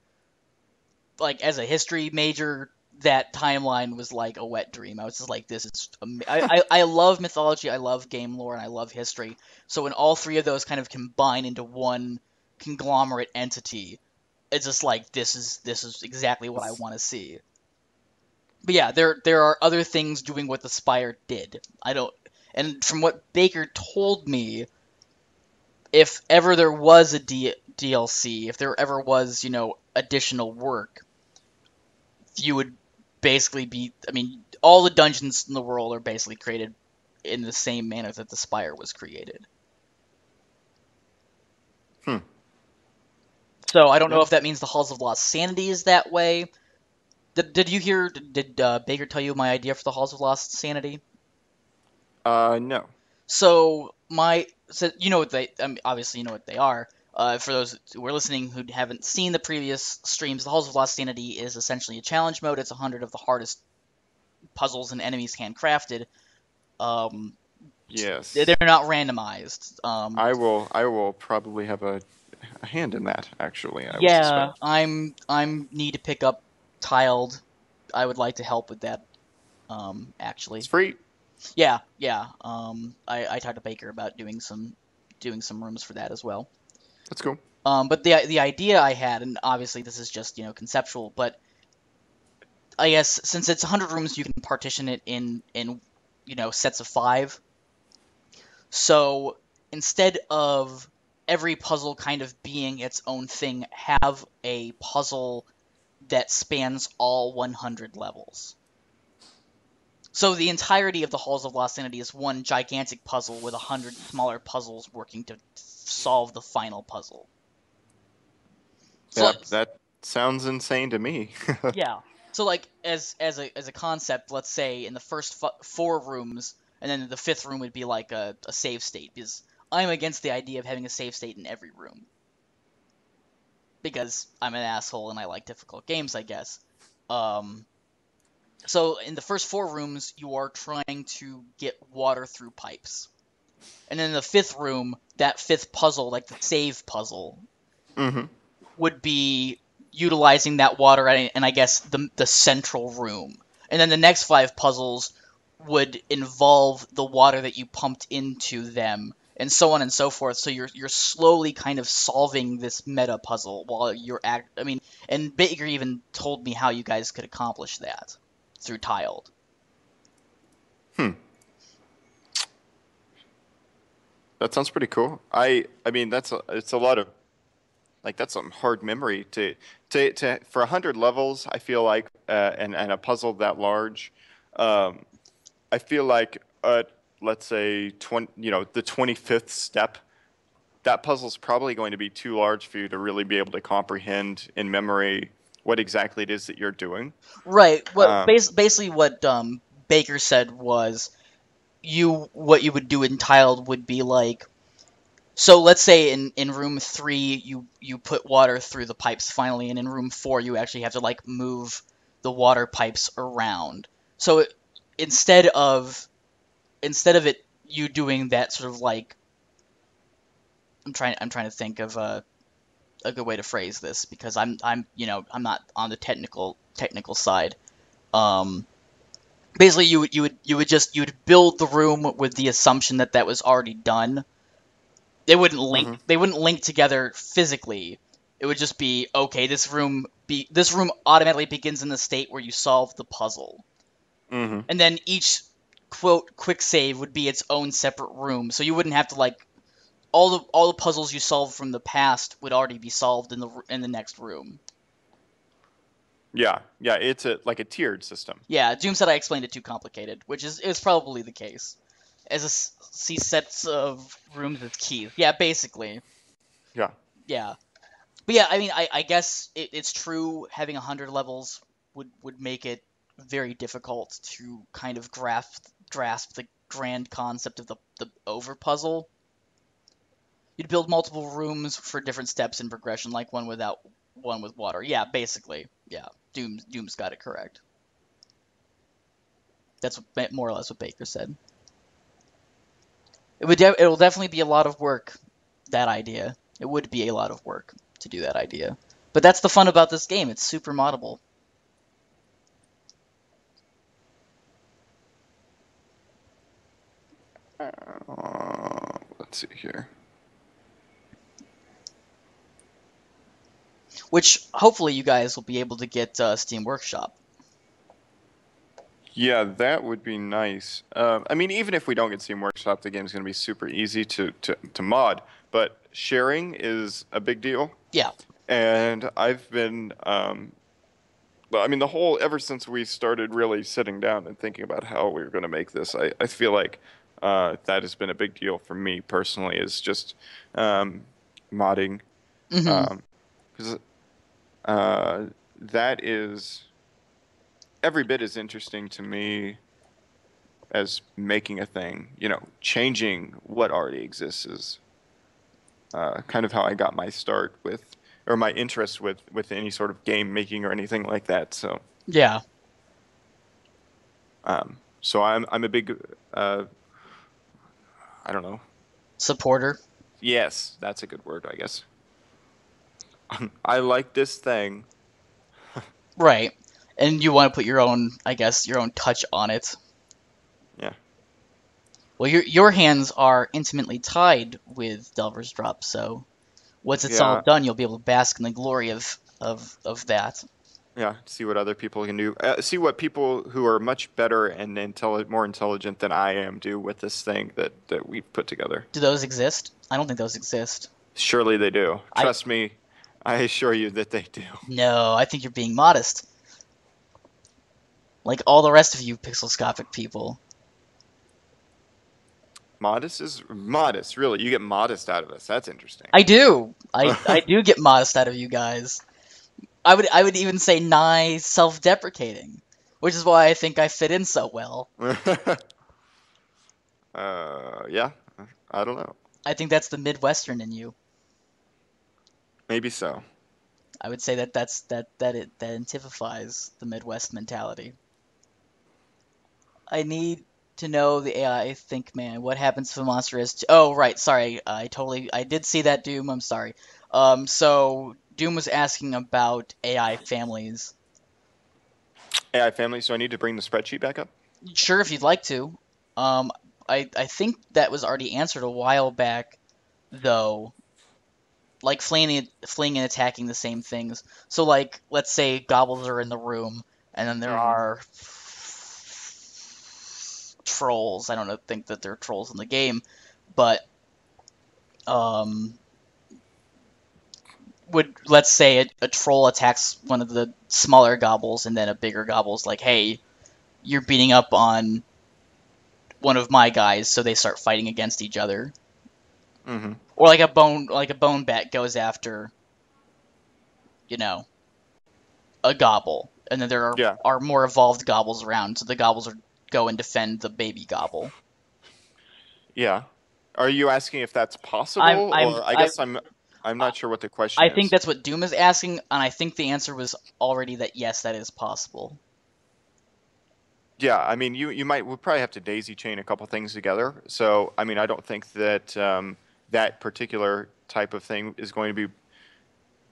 like as a history major, that timeline was like a wet dream. I was just like, this is. I love mythology, I love game lore, and I love history. So when all three of those kind of combine into one conglomerate entity, it's just like this is exactly what I want to see. But yeah, there are other things doing what the Spire did. I don't. And from what Baker told me, if ever there was a DLC, if there ever was, additional work, you would basically be. I mean, all the dungeons in the world are basically created in the same manner that the Spire was created. Hmm. So I don't know Yeah. if that means the Halls of Lost Sanity is that way. Did you hear? Did Baker tell you my idea for the Halls of Lost Sanity? No. So you know what they. I mean, obviously, you know what they are. For those who are listening who haven't seen the previous streams, the Halls of Lost Sanity is essentially a challenge mode. It's 100 of the hardest puzzles and enemies handcrafted. Um, they're Yes. not randomized. I will probably have a hand in that, actually, I would Yeah, suspect. I'm need to pick up Tiled. I would like to help with that. It's Actually, free. yeah, yeah. I talked to Baker about doing some rooms for that as well. That's cool. But the idea I had, and obviously this is just conceptual, but I guess since it's 100 rooms, you can partition it in sets of 5. So instead of every puzzle kind of being its own thing, have a puzzle that spans all 100 levels. So the entirety of the Halls of Lost Sanity is one gigantic puzzle with 100 smaller puzzles working to solve the final puzzle. So That sounds insane to me. yeah. So like as a concept, let's say in the first 4 rooms, and then the 5th room would be like a save state, because I'm against the idea of having a save state in every room, because I'm an asshole and I like difficult games, I guess. Um, so in the first 4 rooms, you are trying to get water through pipes, and then in the 5th room, that 5th puzzle, like the save puzzle, Hmm. would be utilizing that water and I guess the central room. And then the next 5 puzzles would involve the water that you pumped into them, and so on and so forth. So you're slowly kind of solving this meta puzzle while you're I mean, and Baker even told me how you guys could accomplish that through Tiled. Hmm. That sounds pretty cool. I mean it's a lot of like that's some hard memory to for 100 levels. I feel like and a puzzle that large, um, I feel like let's say 20, the 25th step. That puzzle's probably going to be too large for you to really be able to comprehend in memory what exactly it is that you're doing. Right. What Um, basically what Baker said was what you would do in tiled would be like, so let's say in room 3 you put water through the pipes finally, and in room 4 you actually have to like move the water pipes around. So instead of it you doing that sort of like, I'm trying to think of a good way to phrase this, because I'm I'm not on the technical side. Um, Basically you would build the room with the assumption that that was already done. Hmm. They wouldn't link together physically. It would just be, okay, this room automatically begins in the state where you solve the puzzle. Hmm. And then each quote quick save would be its own separate room. So you wouldn't have to like, all the puzzles you solved from the past would already be solved in the next room. Yeah, yeah, it's like a tiered system. Yeah, Doom said I explained it too complicated, which is probably the case. As see sets of rooms with keys. Yeah, basically. Yeah. Yeah. But yeah, I mean, I guess it's true, having 100 levels would make it very difficult to kind of grasp the grand concept of the over puzzle. You'd build multiple rooms for different steps in progression, like one without one with water. Yeah, basically. Yeah, Doom's got it correct. That's more or less what Baker said. It'll definitely be a lot of work, that idea. It would be a lot of work to do that idea. But that's the fun about this game. It's super moddable. Let's see here. Which hopefully you guys will be able to get Steam Workshop. Yeah, that would be nice. I mean, even if we don't get Steam Workshop, the game's going to be super easy to mod. But sharing is a big deal. Yeah. And I've been, well, I mean, ever since we started really sitting down and thinking about how we were going to make this, I feel like that has been a big deal for me personally, is just modding. Hmm. Because that is every bit as interesting to me as making a thing. Changing what already exists is kind of how I got my start with, or my interest with any sort of game making or anything like that. So, Yeah. I'm a big, I don't know. Supporter. Yes, that's a good word, I guess. I like this thing. Right. And you want to put your own, I guess, your own touch on it. Yeah. Well, your hands are intimately tied with Delver's Drop, so once it's all Yeah. done, you'll be able to bask in the glory of that. Yeah, see what other people can do. See what people who are much better and more intelligent than I am do with this thing that we've put together. Do those exist? I don't think those exist. Surely they do. I Trust me, I assure you that they do. No, I think you're being modest. Like all the rest of you pixelscopic people. Modest is modest, really. You get modest out of this. That's interesting. I do. I do get modest out of you guys. I would even say nigh self-deprecating, which is why I think I fit in so well. Yeah, I don't know. I think that's the Midwestern in you. Maybe so. I would say that antifies the Midwest mentality. I need to know the AI think man. What happens if a monster is? Oh, right. Sorry, I did see that, Doom. I'm sorry. So Doom was asking about AI families. AI family, so I need to bring the spreadsheet back up? Sure, if you'd like to. Um, I think that was already answered a while back, though. Like fleeing and attacking the same things. So like, let's say goblins are in the room, and then there Mm-hmm. are trolls. I don't think that there are trolls in the game, but um, let's say a troll attacks one of the smaller gobbles, and then a bigger gobble's like, "Hey, you're beating up on one of my guys," so they start fighting against each other. Mm-hmm. Or like a bone bat goes after, you know, a gobble, and then there Yeah. are more evolved gobbles around, so the gobbles are go and defend the baby gobble. Yeah. Are you asking if that's I'm possible, I'm or I I guess I'm I not sure what the question I think is. that's what Doom is asking, and I think the answer was already that yes, that is possible. Yeah, I mean, we'll probably have to daisy chain a couple things together. So, I mean, I don't think that that particular type of thing is going to be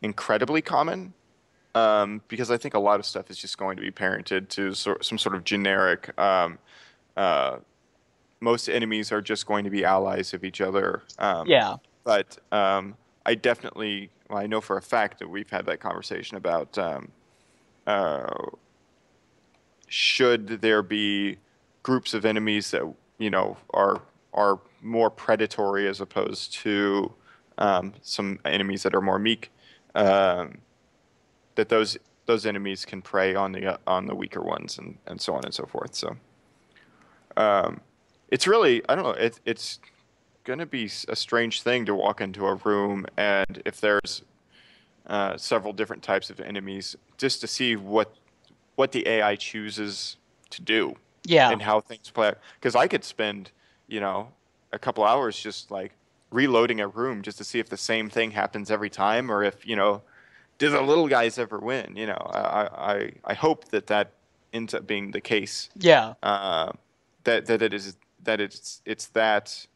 incredibly common, because I think a lot of stuff is just going to be parented to some sort of generic. Uh, Most enemies are just going to be allies of each other. Yeah. But I definitely, well, I know for a fact that we've had that conversation about uh, should there be groups of enemies that are more predatory as opposed to some enemies that are more meek, um, that those enemies can prey on the weaker ones and so on and so forth. So um, it's really, I don't know, it's gonna be a strange thing to walk into a room and if there's several different types of enemies, just to see what the AI chooses to do Yeah. and how things play out. Because I could spend, a couple hours just like reloading a room just to see if the same thing happens every time, or if do the little guys ever win? I hope that ends up being the case. Yeah. Uh, that it is that it's that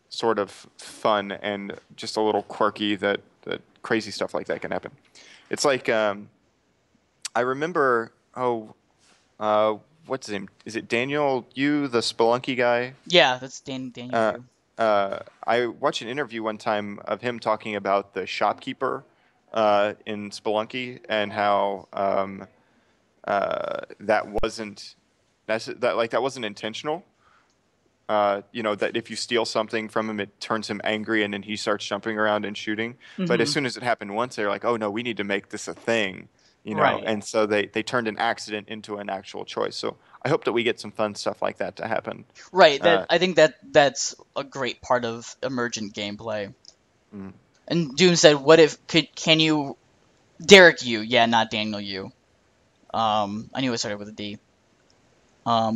sort of fun and just a little quirky that crazy stuff like that can happen. It's like I remember uh, what's his name? Is it Daniel Yu, the Spelunky guy? Yeah, that's Daniel Uh, Yu. I watched an interview one time of him talking about the shopkeeper in Spelunky and how that wasn't that wasn't intentional. That if you steal something from him, it turns him angry, and then he starts jumping around and shooting. But as Hmm. soon as it happened once, they're like, "Oh no, we need to make this a thing," Right. And so they turned an accident into an actual choice. So I hope that we get some fun stuff like that to happen. Right. That Uh, I think that's a great part of emergent gameplay. mm, And Doom said, "What if can you Derek Yu? Yeah, not Daniel Yu. I knew it started with a D.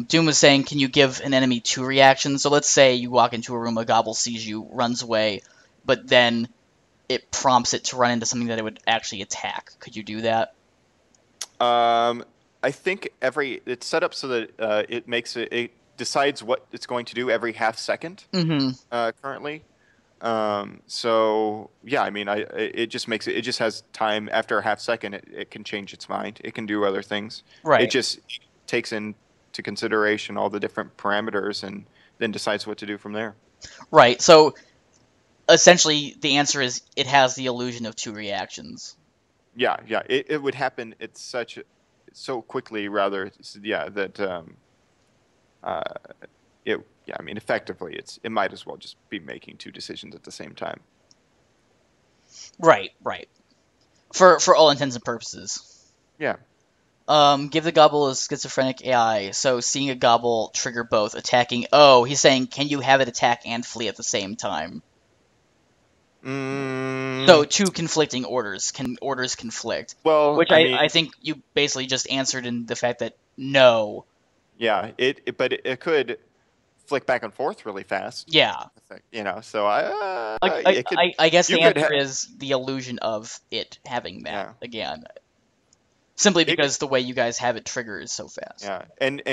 Doom was saying, can you give an enemy two reactions? So let's say you walk into a room, a gobble sees you, runs away, but then it prompts it to run into something that it would actually attack. Could you do that? um, I think it's set up so that it decides what it's going to do every half second Mm-hmm. currently. So yeah, I mean, it just it just has time after a half second. It can change its mind. It can do other things. It Right. just takes into consideration all the different parameters and then decides what to do from there. Right. So essentially, the answer is it has the illusion of two reactions. Yeah, yeah. It would happen. It's so quickly rather. Yeah, that uh, yeah. I mean, effectively, it might as well just be making two decisions at the same time. Right. Right. For all intents and purposes. Yeah. Give the gobble a schizophrenic AI. So seeing a gobble trigger both attacking. Oh, he's saying, can you have it attack and flee at the same time? So Mm, two conflicting orders. Can orders conflict? well, Which I I mean, think you basically just answered in the fact that no. yeah. But it could flick back and forth really fast. Yeah. So I, I, it could I guess you the could answer is the illusion of it having that yeah. again. Simply It because the way you guys have it trigger is so fast. yeah. And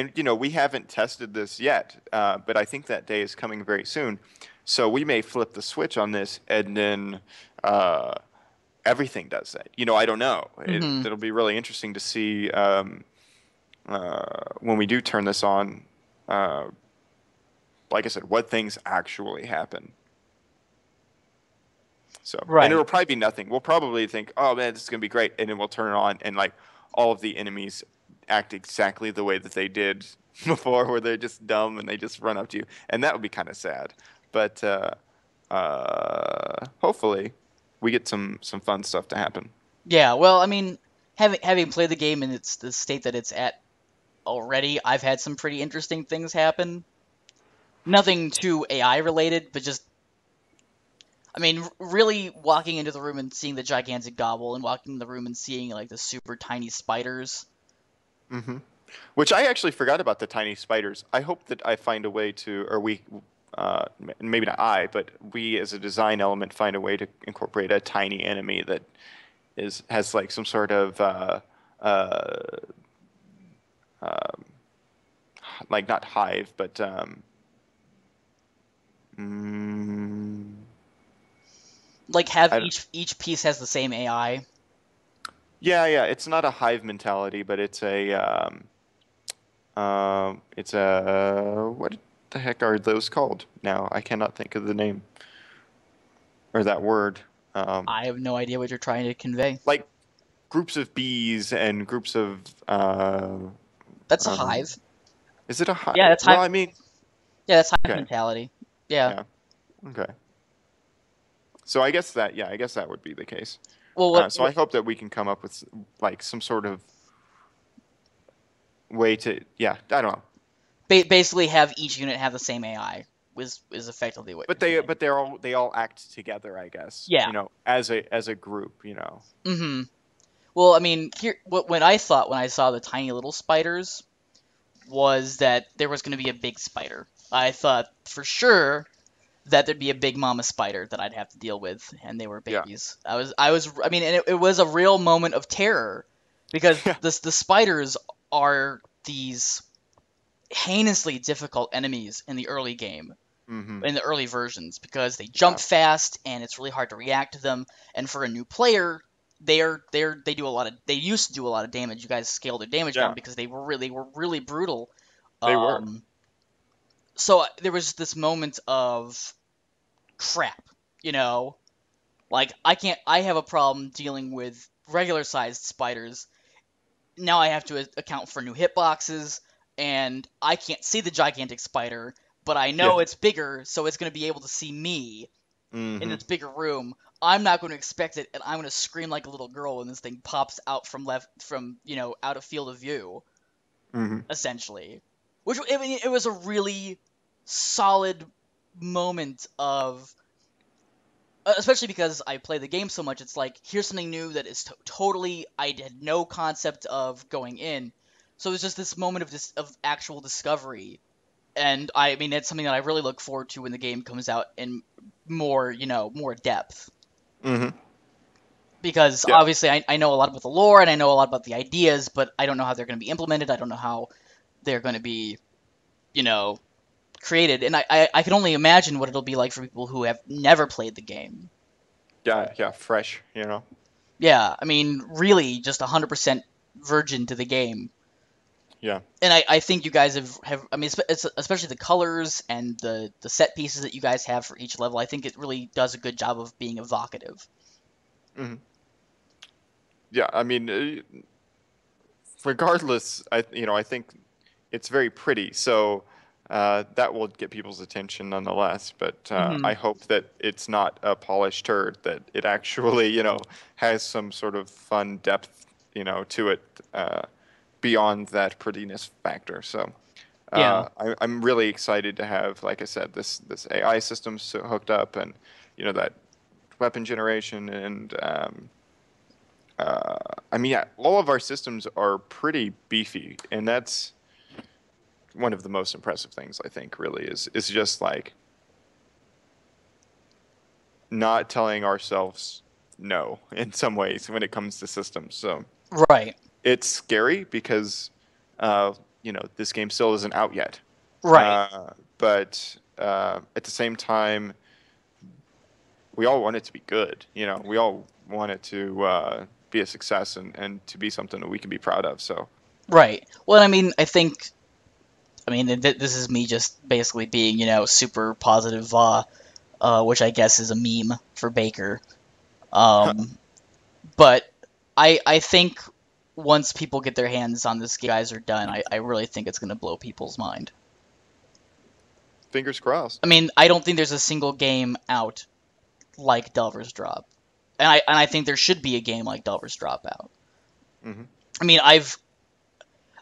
we haven't tested this yet, but I think that day is coming very soon. So we may flip the switch on this and then uh everything does that. I don't know. Hmm. It'll be really interesting to see when we do turn this on, uh like I said, what things actually happen. So, and Right. it'll probably be nothing. We'll probably think, "Oh man, this is gonna be great," and then we'll turn it on, and like all of the enemies act exactly the way that they did before, where they're just dumb and they just run up to you, and that would be kind of sad. But hopefully, we get some fun stuff to happen. Yeah. Well, I mean, having played the game in its the state that it's at already, I've had some pretty interesting things happen. Nothing too AI related, but just I mean, really walking into the room and seeing the gigantic gobble, and walking in the room and seeing like the super tiny spiders. Hmm. Which I actually forgot about the tiny spiders. I hope that I find a way to, or we, maybe not I, but we as a design element find a way to incorporate a tiny enemy that has like some sort of uh, um, like not hive, but mm, Like have I don't, each piece has the same AI. yeah, yeah. It's not a hive mentality, but it's a what the heck are those called? Now I cannot think of the name or that word. Um, I have no idea what you're trying to convey. like groups of bees and groups of That's a um, hive. is it a Yeah, hive? that's Well, hive. I mean, Yeah, that's hive okay, mentality. Yeah. yeah, okay. So I guess that, yeah, I guess that would be the case. Well, So I hope that we can come up with like some sort of way to, yeah, I don't know. basically have each unit have the same AI is effectively what But you're saying. they all act together, I guess. Yeah. You know, as a group, you know. Mm-hmm. Well, I mean, here what I thought when I saw the tiny little spiders was that there was going to be a big spider. I thought for sure that there'd be a big mama spider that I'd have to deal with, and they were Yeah. babies. I mean, and it was a real moment of terror because Yeah. the spiders are these heinously difficult enemies in the early game, Mm-hmm. in the early versions, because they jump Yeah. fast and it's really hard to react to them. And for a new player, they do a lot of they used to do a lot of damage. You guys scaled their damage down Yeah. because they were really brutal. They were. Um, so there was this moment of crap, you know, like I have a problem dealing with regular sized spiders. Now I have to account for new hitboxes, and I can't see the gigantic spider, but I know Yeah. it's bigger, so it's going to be able to see me in Mm-hmm. this bigger room. I'm not going to expect it, and I'm going to scream like a little girl when this thing pops out from out of field of view, Mm-hmm. essentially. Which I mean, it was a really solid moment of, especially because I play the game so much. It's like here's something new that is totally I had no concept of going in. So it's just this moment of actual discovery, and I mean it's something that I really look forward to when the game comes out in more more depth. Mm-hmm. Because Yeah. obviously I know a lot about the lore and I know a lot about the ideas, but I don't know how they're going to be implemented. I don't know how they're going to be, you know, created. And I can only imagine what it'll be like for people who have never played the game. Yeah. Yeah. Fresh, you know. Yeah, I mean, really just 100% virgin to the game. Yeah. And I think you guys have I mean, it's especially the colors and the set pieces that you guys have for each level. I think it really does a good job of being evocative. Mm-hmm. Yeah. I mean, regardless, I think it's very pretty. So that will get people's attention nonetheless. But Hmm. I hope that it's not a polished turd. That it actually, has some sort of fun depth, to it beyond that prettiness factor. So Yeah. I'm really excited to have, like I said, this AI system hooked up, and that weapon generation, and I mean, yeah, all of our systems are pretty beefy, and that's one of the most impressive things I think. Really, is just like not telling ourselves no in some ways when it comes to systems. So Right. it's scary because this game still isn't out yet, Right. but at the same time, we all want it to be good. We all want it to be a success, and to be something that we can be proud of. So. Right. Well, I mean, I mean, this is me just basically being, super positive, which I guess is a meme for Baker. Um, but I think once people get their hands on this game, you guys are done. I really think it's going to blow people's mind. Fingers crossed. I mean, I don't think there's a single game out like Delver's Drop, and I think there should be a game like Delver's Dropout. Hmm. I mean,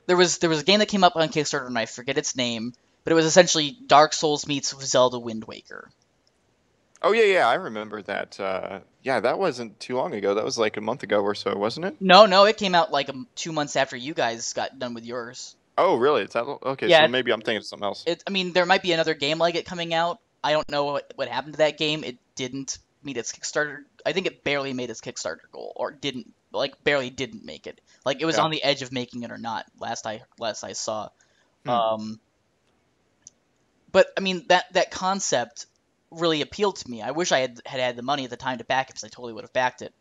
there was a game that came up on Kickstarter and I forget its name, but it was essentially Dark Souls meets Zelda Wind Waker. Oh yeah, I remember that. Yeah, that wasn't too long ago. That was like a month ago or so, wasn't it? No, no, it came out like 2 months after you guys got done with yours. Oh, really? Is that okay? Yeah, So maybe I'm thinking of something else. I mean, there might be another game like it coming out. I don't know what happened to that game. It didn't meet its Kickstarter. I think it barely made its Kickstarter goal, or didn't like barely didn't make it. Like it was Yeah. on the edge of making it or not. Last I saw. Hmm. Um, but I mean that concept really appealed to me. I wish I had the money at the time to back it, because I totally would have backed it.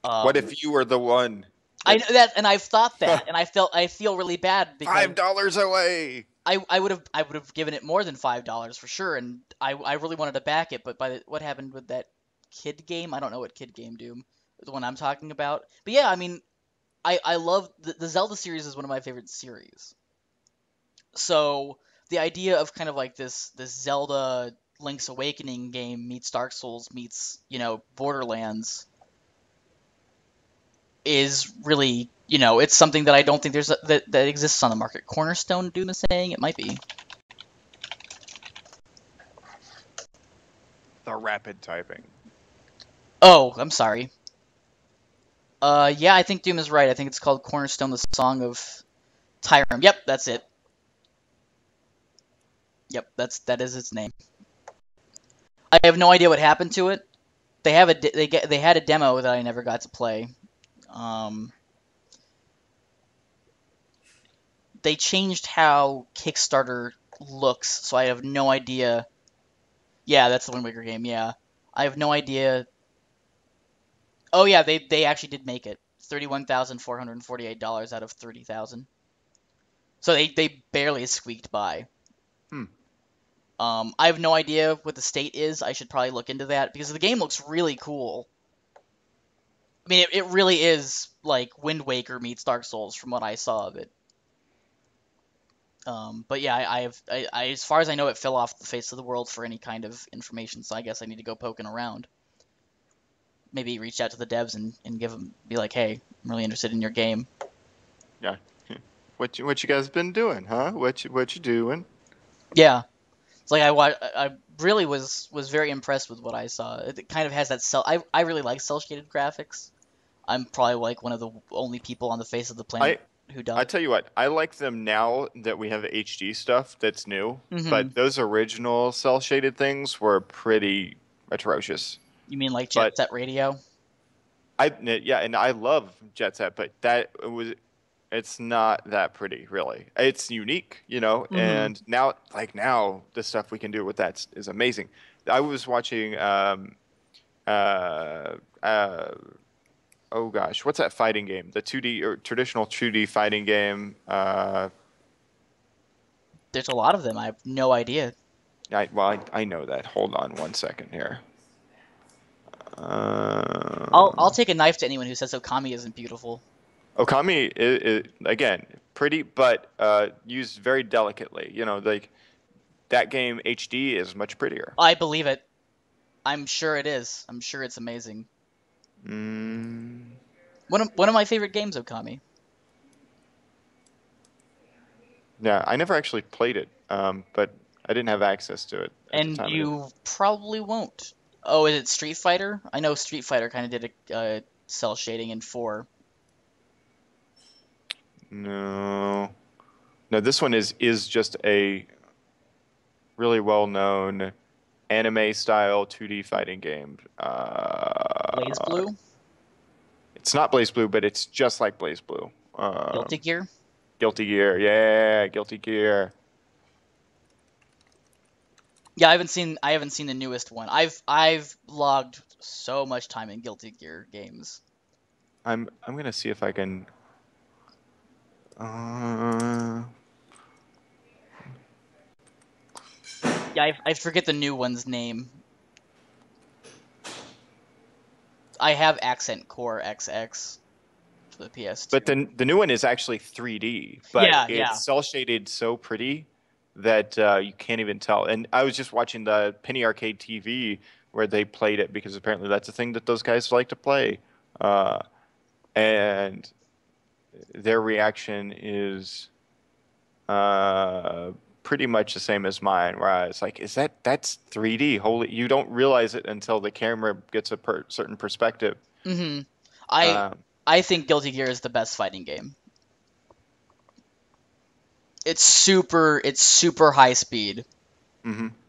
What Um, if you were the one I that know that, and I've thought that, and I feel really bad because $5 away? I would have given it more than $5 for sure, and I really wanted to back it, but what happened with that kid game? I don't know what kid game, Doom, the one I'm talking about. But yeah, I mean, I love the Zelda series is one of my favorite series. So the idea of kind of like this Zelda Link's Awakening game meets Dark Souls meets Borderlands is really it's something that I don't think that exists on the market. Cornerstone, Doom is saying it might be. The rapid typing. Oh, I'm sorry. Yeah, I think Doom is right. I think it's called Cornerstone, the Song of Tyrim. Yep, that's it. Yep, that is its name. I have no idea what happened to it. They had a demo that I never got to play. Um, they changed how Kickstarter looks, so I have no idea. Yeah, that's the Wind Waker game. Yeah, I have no idea. Oh yeah, they actually did make it. $31,448 out of 30,000. So they barely squeaked by. Hmm. I have no idea what the state is. I should probably look into that because the game looks really cool. I mean, it really is like Wind Waker meets Dark Souls from what I saw of it. But yeah, as far as I know, it fell off the face of the world for any kind of information. So I guess I need to go poking around. Maybe reach out to the devs and be like, hey, I'm really interested in your game. Yeah. What you guys been doing, huh? What you doing? Yeah, it's like I really was very impressed with what I saw. It kind of has that cell. I really like cell shaded graphics. I'm probably like one of the only people on the face of the planet I who I don't. tell you what, I like them now that we have HD stuff that's new, Hmm. but those original cell shaded things were pretty atrocious. You mean like Jet But Set Radio? yeah, and I love Jet Set, but it's not that pretty, really. It's unique, Hmm. and now the stuff we can do with that is amazing. I was watching uh uh oh gosh, what's that fighting game? The 2D or traditional 2D fighting game. There's a lot of them. I have no idea. I know that. Hold on one second here. I'll Uh, take a knife to anyone who says Okami isn't beautiful. Okami is again pretty, but used very delicately. Like that game HD is much prettier. I believe it. I'm sure it is. I'm sure it's amazing. Mm, One of my favorite games, Okami. yeah, I never actually played it, but I didn't have access to it at the And time. It you probably won't. Oh, is it Street Fighter? I know Street Fighter kind of did a cell shading in 4. no, no, this one is just a really well known anime style 2D fighting game. Blaze Blue? It's not Blaze Blue, but it's just like Blaze Blue. Guilty Gear? Guilty Gear, yeah, Guilty Gear. Yeah, I haven't seen the newest one. I've logged so much time in Guilty Gear games. I'm gonna see if I can. Uh, Yeah, I forget the new one's name. I have Accent Core XX for the but PS2. the new one is actually 3D, but Yeah, yeah. it's cell shaded so pretty that you can't even tell. And I was just watching the Penny Arcade TV where they played it because apparently that's a thing that those guys like to play. Uh, and their reaction is, uh, pretty much the same as mine, where I was like, "Is that's 3D? Holy!" You don't realize it until the camera gets a certain perspective. Hmm. I Um, I think Guilty Gear is the best fighting game. It's super high speed.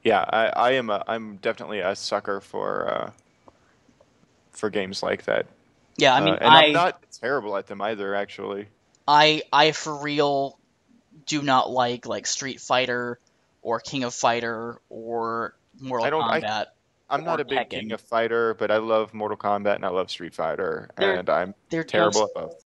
yeah, I'm definitely a sucker for games like that, Yeah, I mean, and I'm not terrible at them either, actually. I for real do not like Street Fighter or King of Fighter or Mortal I don't I Kombat I'm not or a big King Tekken. of Fighter, but I love Mortal Kombat and I love Street Fighter, They're and I'm they're terrible just at both.